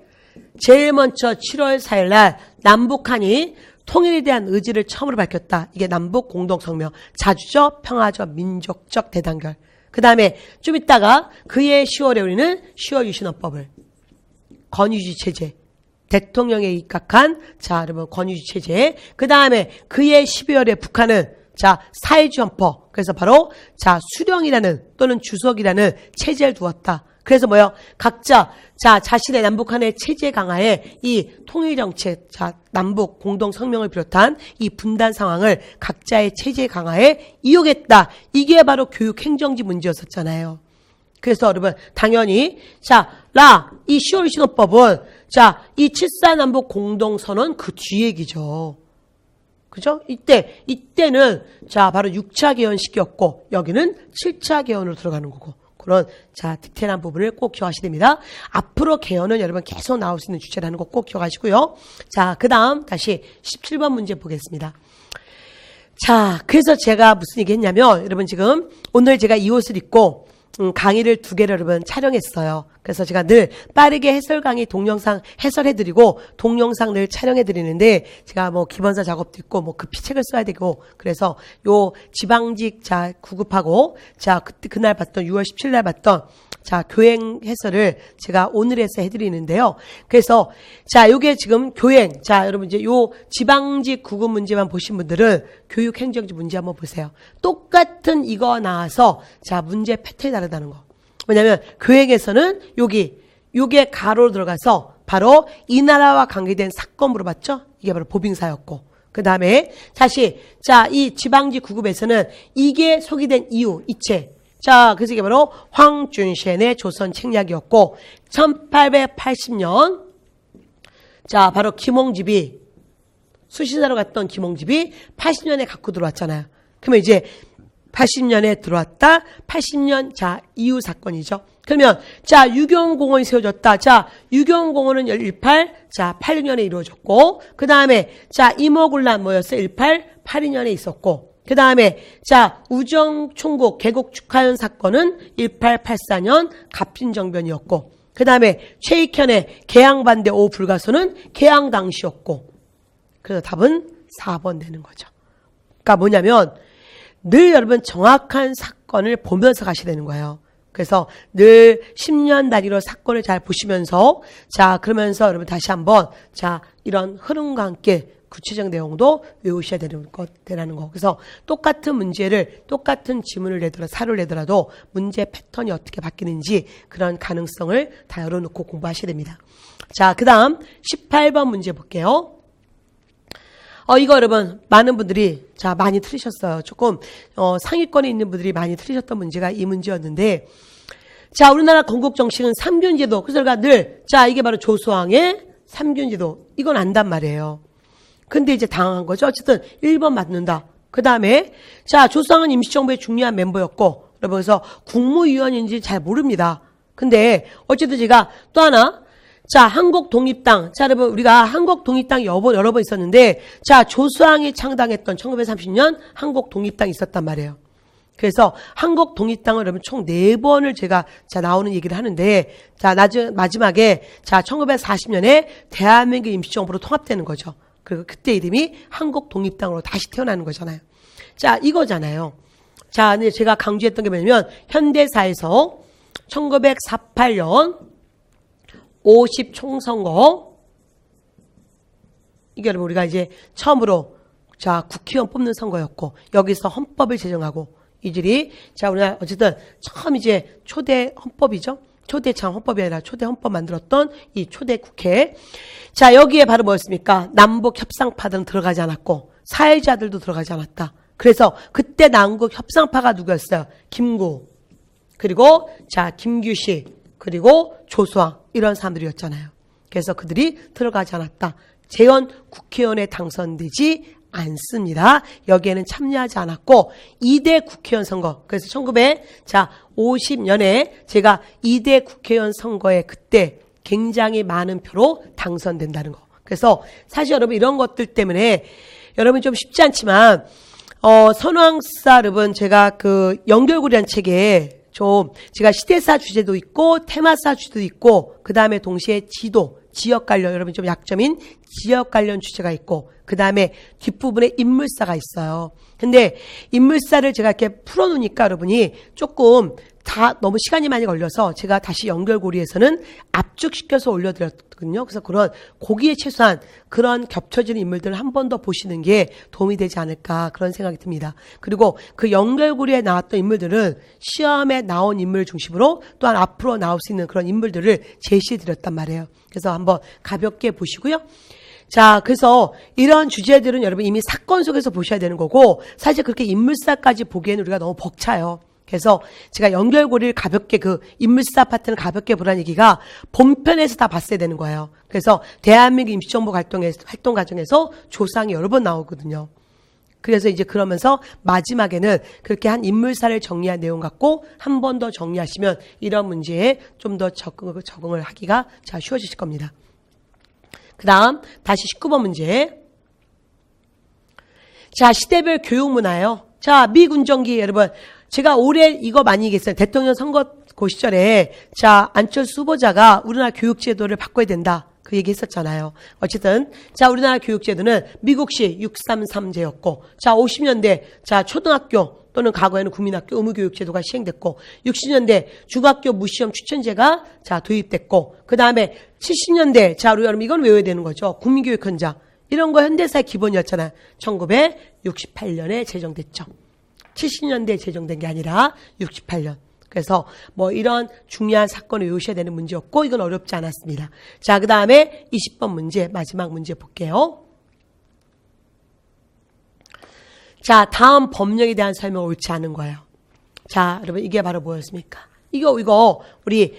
제일 먼저 7월 4일 날 남북한이 통일에 대한 의지를 처음으로 밝혔다. 이게 남북 공동성명. 자주적, 평화적, 민족적 대단결. 그 다음에 좀 있다가 그해 10월에 우리는 10월 유신헌법을 권위주의 체제. 대통령에 입각한 자 여러분 권위주의 체제. 그 다음에 그해 12월에 북한은 자 사회주의 헌법. 그래서 바로 자 수령이라는 또는 주석이라는 체제를 두었다. 그래서 뭐요? 각자 자 자신의 남북한의 체제 강화에 이 통일정책 자 남북 공동성명을 비롯한 이 분단 상황을 각자의 체제 강화에 이용했다. 이게 바로 교육행정지 문제였었잖아요. 그래서 여러분 당연히 이 10월 유신헌법은 자 이 7.4 남북 공동선언 그 뒤 얘기죠. 그죠? 이때는 자 바로 6차 개헌 시기였고 여기는 7차 개헌으로 들어가는 거고 그런 자 디테일한 부분을 꼭 기억하셔야 됩니다. 앞으로 개헌은 여러분 계속 나올 수 있는 주제라는 거 꼭 기억하시고요. 자 그다음 다시 17번 문제 보겠습니다. 자 그래서 제가 무슨 얘기 했냐면 여러분 지금 오늘 제가 이 옷을 입고 강의를 2개를 여러분 촬영했어요. 그래서 제가 늘 빠르게 해설 강의 동영상 해설해드리고 동영상 늘 촬영해드리는데 제가 뭐 기본서 작업도 있고 뭐 급히 책을 써야 되고 그래서 요 지방직 자 구급하고 자 그날 봤던 6월 17일 날 봤던 자 교행 해설을 제가 오늘 해서 해드리는데요. 그래서 자 요게 지금 교행 자 여러분 이제 요 지방직 구급 문제만 보신 분들은 교육행정지 문제 한번 보세요. 똑같은 이거 나와서 자 문제 패턴이 다르다는 거. 왜냐면 교행에서는 요게 가로로 들어가서 바로 이 나라와 관계된 사건 물어봤죠? 이게 바로 보빙사였고. 그 다음에 다시 자, 이 지방지 구급에서는 이게 소개된 이유, 이체. 자, 그래서 이게 바로 황준셴의 조선 책략이었고 1880년 자, 바로 김홍집이 수신사로 갔던 김홍집이 80년에 갖고 들어왔잖아요. 그러면 이제 80년에 들어왔다. 80년 자 이후 사건이죠. 그러면 자 유경공원이 세워졌다. 자 유경공원은 1882년에 이루어졌고 그 다음에 자 임오군란 뭐였어요? 1882년에 있었고 그 다음에 자 우정총국 개국 축하연 사건은 1884년 갑진정변이었고 그 다음에 최익현의 개항반대 오불가소는 개항 당시였고 그래서 답은 4번 되는 거죠. 그러니까 뭐냐면 늘 여러분 정확한 사건을 보면서 가셔야 되는 거예요. 그래서 늘 10년 단위로 사건을 잘 보시면서 자 그러면서 여러분 다시 한번 자 이런 흐름과 함께 구체적 내용도 외우셔야 되는 것이라는 거. 그래서 똑같은 문제를 똑같은 지문을 내더라도 사료를 내더라도 문제 패턴이 어떻게 바뀌는지 그런 가능성을 다 열어놓고 공부하셔야 됩니다. 자 그다음 18번 문제 볼게요. 이거 여러분 많은 분들이 자 많이 틀리셨어요. 조금 상위권에 있는 분들이 많이 틀리셨던 문제가 이 문제였는데 자 우리나라 건국 정식은 삼균제도. 그래서 우리가 늘 자 이게 바로 조수왕의 삼균제도 이건 안단 말이에요. 근데 이제 당한 거죠. 어쨌든 1번 맞는다. 그 다음에 자 조수왕은 임시정부의 중요한 멤버였고 여러분 그래서 국무위원인지 잘 모릅니다. 근데 어쨌든 제가 또 하나 자, 한국독립당. 자, 여러분, 우리가 한국독립당 여러 번 있었는데, 자, 조수왕이 창당했던 1930년 한국독립당이 있었단 말이에요. 그래서 한국독립당을 여러분 총 4번을 제가 자, 나오는 얘기를 하는데, 자, 마지막에, 자, 1940년에 대한민국 임시정부로 통합되는 거죠. 그리고 그때 이름이 한국독립당으로 다시 태어나는 거잖아요. 자, 이거잖아요. 자, 근데 제가 강조했던 게 뭐냐면, 현대사에서 1948년 50 총선거 이게 우리가 이제 처음으로 자 국회의원 뽑는 선거였고 여기서 헌법을 제정하고 이들이 자 우리가 어쨌든 처음 이제 초대 헌법이죠. 초대장 헌법이 아니라 초대 헌법 만들었던 이 초대 국회. 자 여기에 바로 뭐였습니까? 남북 협상파들은 들어가지 않았고 사회자들도 들어가지 않았다. 그래서 그때 남북 협상파가 누구였어요? 김구 그리고 자 김규식 그리고 조수왕 이런 사람들이었잖아요. 그래서 그들이 들어가지 않았다. 재원 국회의원에 당선되지 않습니다. 여기에는 참여하지 않았고 2대 국회의원 선거. 그래서 1950년에 제가 2대 국회의원 선거에 그때 굉장히 많은 표로 당선된다는 거. 그래서 사실 여러분 이런 것들 때문에 여러분 좀 쉽지 않지만 선왕사 여러분 제가 그 연결고리란 책에 좀 제가 시대사 주제도 있고 테마사 주제도 있고 그 다음에 동시에 지도, 지역 관련 여러분 좀 약점인 지역 관련 주제가 있고 그 다음에 뒷부분에 인물사가 있어요. 근데 인물사를 제가 이렇게 풀어놓으니까 여러분이 조금 다 너무 시간이 많이 걸려서 제가 다시 연결고리에서는 압축시켜서 올려드렸거든요. 그래서 그런 거기에 최소한 그런 겹쳐지는 인물들을 한 번 더 보시는 게 도움이 되지 않을까 그런 생각이 듭니다. 그리고 그 연결고리에 나왔던 인물들은 시험에 나온 인물 중심으로 또한 앞으로 나올 수 있는 그런 인물들을 제시해드렸단 말이에요. 그래서 한번 가볍게 보시고요. 자, 그래서 이런 주제들은 여러분 이미 사건 속에서 보셔야 되는 거고 사실 그렇게 인물사까지 보기에는 우리가 너무 벅차요. 그래서 제가 연결고리를 가볍게 그 인물사 파트는 가볍게 보라는 얘기가 본편에서 다 봤어야 되는 거예요. 그래서 대한민국 임시정부 활동 과정에서 조상이 여러 번 나오거든요. 그래서 이제 그러면서 마지막에는 그렇게 한 인물사를 정리한 내용 갖고 한 번 더 정리하시면 이런 문제에 좀 더 적응을 하기가 자 쉬워지실 겁니다. 그 다음 다시 19번 문제. 자 시대별 교육문화예요. 자 미군정기 여러분 제가 올해 이거 많이 얘기했어요. 대통령 선거 그 시절에 자 안철수 후보자가 우리나라 교육제도를 바꿔야 된다. 그 얘기 했었잖아요. 어쨌든 자 우리나라 교육제도는 미국식 633제였고 자 50년대 자 초등학교 또는 과거에는 국민학교 의무교육제도가 시행됐고 60년대 중학교 무시험 추천제가 자 도입됐고 그 다음에 70년대 자 우리 여러분 이건 외워야 되는 거죠. 국민교육헌장 이런 거 현대사의 기본이었잖아요. 1968년에 제정됐죠. 70년대에 제정된 게 아니라 68년. 그래서 뭐 이런 중요한 사건을 외우셔야 되는 문제였고 이건 어렵지 않았습니다. 자, 그 다음에 20번 문제, 마지막 문제 볼게요. 자, 다음 법령에 대한 설명 옳지 않은 거예요. 자, 여러분 이게 바로 뭐였습니까? 이거 우리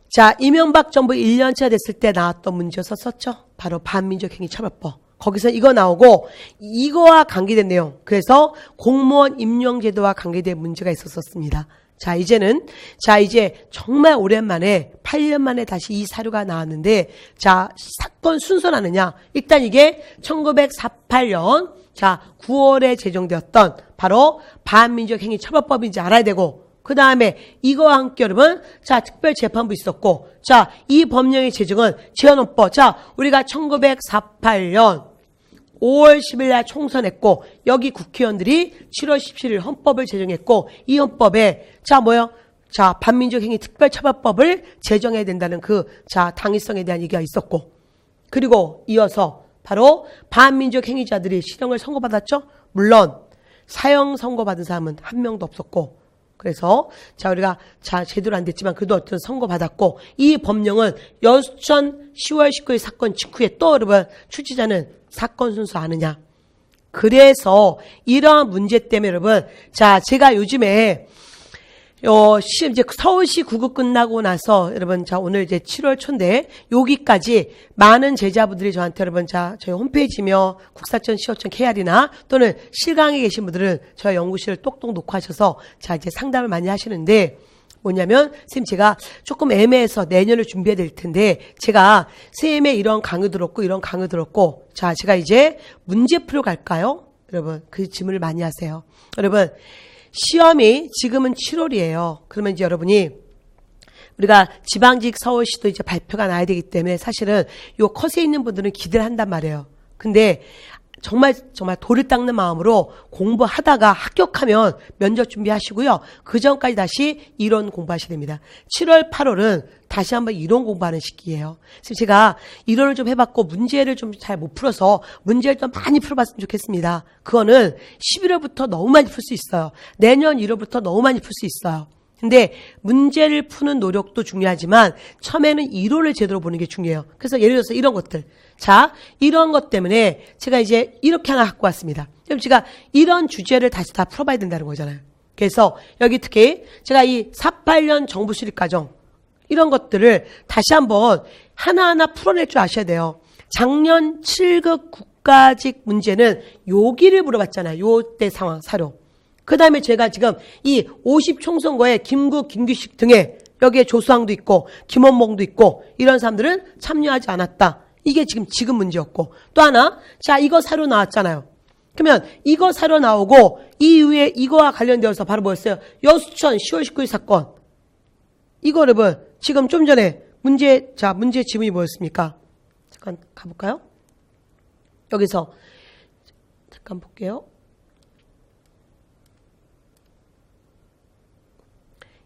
자, 이명박 정부 1년차 됐을 때 나왔던 문제여서 썼죠? 바로 반민족행위처벌법. 거기서 이거 나오고 이거와 관계된 내용. 그래서 공무원 임용제도와 관계된 문제가 있었습니다. 자, 이제 정말 오랜만에 8년 만에 다시 이 사료가 나왔는데 자, 사건 순서라느냐? 일단 이게 1948년 자, 9월에 제정되었던 바로 반민족행위처벌법인지 알아야 되고 그 다음에 이거와 함께 여러분 자, 특별재판부 있었고 자, 이 법령의 제정은 재헌헌법. 자, 우리가 1948년 5월 10일 날 총선했고 여기 국회의원들이 7월 17일 헌법을 제정했고 이 헌법에 자, 뭐요? 자, 반민족행위 특별처벌법을 제정해야 된다는 그 자, 당위성에 대한 얘기가 있었고 그리고 이어서 바로 반민족 행위자들이 실형을 선고받았죠? 물론 사형 선고받은 사람은 한 명도 없었고 그래서 자, 우리가 자, 제대로 안 됐지만 그래도 어떤 선고받았고 이 법령은 여수천 10월 19일 사건 직후에 또 여러분 출제자는 사건 순서 아느냐? 그래서 이러한 문제 때문에 여러분 자, 제가 요즘에 이제 서울시 구급 끝나고 나서 여러분 자, 오늘 이제 7월 초인데 여기까지 많은 제자분들이 저한테 여러분 자, 저희 홈페이지며 국사천 시어천 KR이나 또는 실강에 계신 분들은 저희 연구실을 똑똑 녹화하셔서 자, 이제 상담을 많이 하시는데 뭐냐면 선생님 제가 조금 애매해서 내년을 준비해야 될 텐데 제가 선생님의 이런 강의 들었고 이런 강의 들었고 자, 제가 이제 문제풀이로 갈까요? 여러분 그 질문을 많이 하세요. 여러분 시험이 지금은 7월이에요. 그러면 이제 여러분이 우리가 지방직 서울시도 이제 발표가 나야 되기 때문에 사실은 요 컷에 있는 분들은 기대를 한단 말이에요. 근데 정말 돌을 닦는 마음으로 공부하다가 합격하면 면접 준비하시고요. 그 전까지 다시 이론 공부하셔야 됩니다. 7월, 8월은 다시 한번 이론 공부하는 시기예요. 그래서 제가 이론을 좀 해봤고 문제를 좀 잘 못 풀어서 문제를 좀 많이 풀어봤으면 좋겠습니다. 그거는 11월부터 너무 많이 풀 수 있어요. 내년 1월부터 너무 많이 풀 수 있어요. 근데 문제를 푸는 노력도 중요하지만 처음에는 이론을 제대로 보는 게 중요해요. 그래서 예를 들어서 이런 것들. 자, 이런 것 때문에 제가 이제 이렇게 하나 갖고 왔습니다. 그럼 제가 이런 주제를 다시 다 풀어봐야 된다는 거잖아요. 그래서 여기 특히 제가 이 48년 정부 수립 과정 이런 것들을 다시 한번 하나하나 풀어낼 줄 아셔야 돼요. 작년 7급 국가직 문제는 여기를 물어봤잖아요. 요때 상황 사료. 그 다음에 제가 지금 이 50 총선거에 김구, 김규식 등의 여기에 조수왕도 있고 김원봉도 있고 이런 사람들은 참여하지 않았다. 이게 지금 문제였고 또 하나 자 이거 사료 나왔잖아요. 그러면 이거 사료 나오고 이 이후에 이거와 관련되어서 바로 뭐였어요? 여수천 10월 19일 사건. 이거 여러분 지금 좀 전에 문제 지문이 뭐였습니까? 잠깐 가볼까요? 여기서 잠깐 볼게요.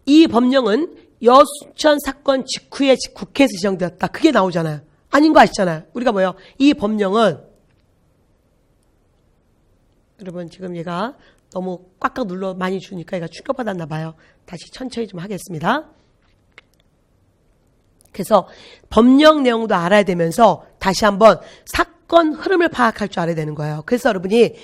이 법령은 여수천 사건 직후에 국회에서 지정되었다. 그게 나오잖아요. 아닌 거 아시잖아요. 우리가 뭐요? 이 법령은 여러분 지금 얘가 너무 꽉꽉 눌러 많이 주니까 얘가 충격받았나 봐요. 다시 천천히 좀 하겠습니다. 그래서 법령 내용도 알아야 되면서 다시 한번 사건 흐름을 파악할 줄 알아야 되는 거예요. 그래서 여러분이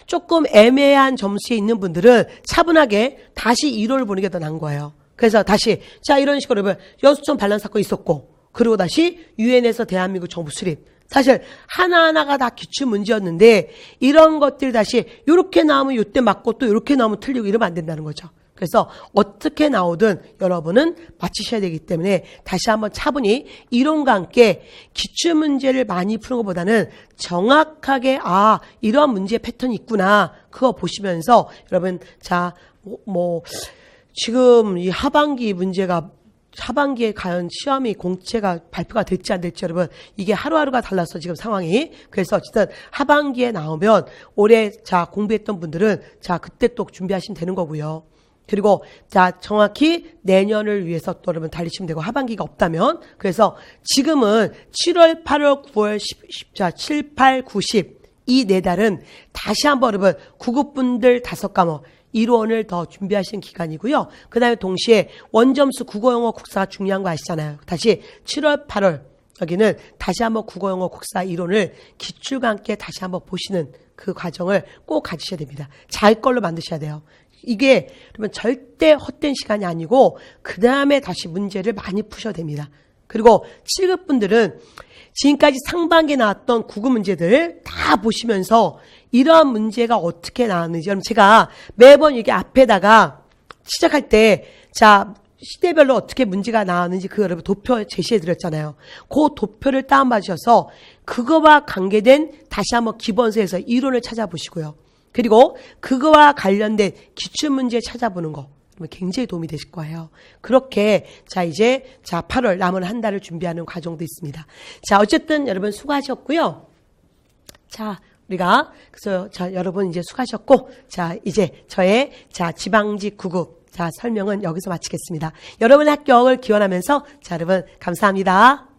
조금 애매한 점수에 있는 분들은 차분하게 다시 1호를 보는 게 더 나은 거예요. 그래서 다시 자 이런 식으로 여러분 여수천 반란 사건 있었고 그리고 다시 유엔에서 대한민국 정부 수립 사실 하나하나가 다 기출 문제였는데 이런 것들 다시 이렇게 나오면 이때 맞고 또 이렇게 나오면 틀리고 이러면 안 된다는 거죠. 그래서 어떻게 나오든 여러분은 맞히셔야 되기 때문에 다시 한번 차분히 이론과 함께 기출 문제를 많이 푸는 것보다는 정확하게 이러한 문제 패턴이 있구나 그거 보시면서 여러분 자 지금 이 하반기 문제가 하반기에 과연 시험이 공채가 발표가 될지 안 될지 여러분 이게 하루하루가 달라서 지금 상황이 그래서 어쨌든 하반기에 나오면 올해 자 공부했던 분들은 자 그때 또 준비하시면 되는 거고요. 그리고 자 정확히 내년을 위해서 또 여러분 달리시면 되고 하반기가 없다면 그래서 지금은 7월, 8월, 9월, 7, 8, 9, 10 이 네 달은 다시 한번 여러분 구급분들 5과목 이론을 더 준비하시는 기간이고요. 그 다음에 동시에 원점수 국어, 영어, 국사가 중요한 거 아시잖아요. 다시 7월, 8월 여기는 다시 한번 국어, 영어, 국사 이론을 기출과 함께 다시 한번 보시는 그 과정을 꼭 가지셔야 됩니다. 잘 걸로 만드셔야 돼요. 이게 그러면 절대 헛된 시간이 아니고 그 다음에 다시 문제를 많이 푸셔야 됩니다. 그리고 7급 분들은 지금까지 상반기에 나왔던 국어 문제들 다 보시면서 이러한 문제가 어떻게 나왔는지, 여러분 제가 매번 이게 앞에다가 시작할 때 자 시대별로 어떻게 문제가 나왔는지 그 여러분 도표 제시해 드렸잖아요. 그 도표를 다운받으셔서 그거와 관계된 다시 한번 기본서에서 이론을 찾아보시고요. 그리고 그거와 관련된 기출문제 찾아보는 거 굉장히 도움이 되실 거예요. 그렇게 자 이제 8월 남은 한 달을 준비하는 과정도 있습니다. 자 어쨌든 여러분 수고하셨고요. 자 우리가 그래서 여러분 이제 수고하셨고 자 이제 저의 지방직 9급 설명은 여기서 마치겠습니다. 여러분의 합격을 기원하면서 여러분 감사합니다.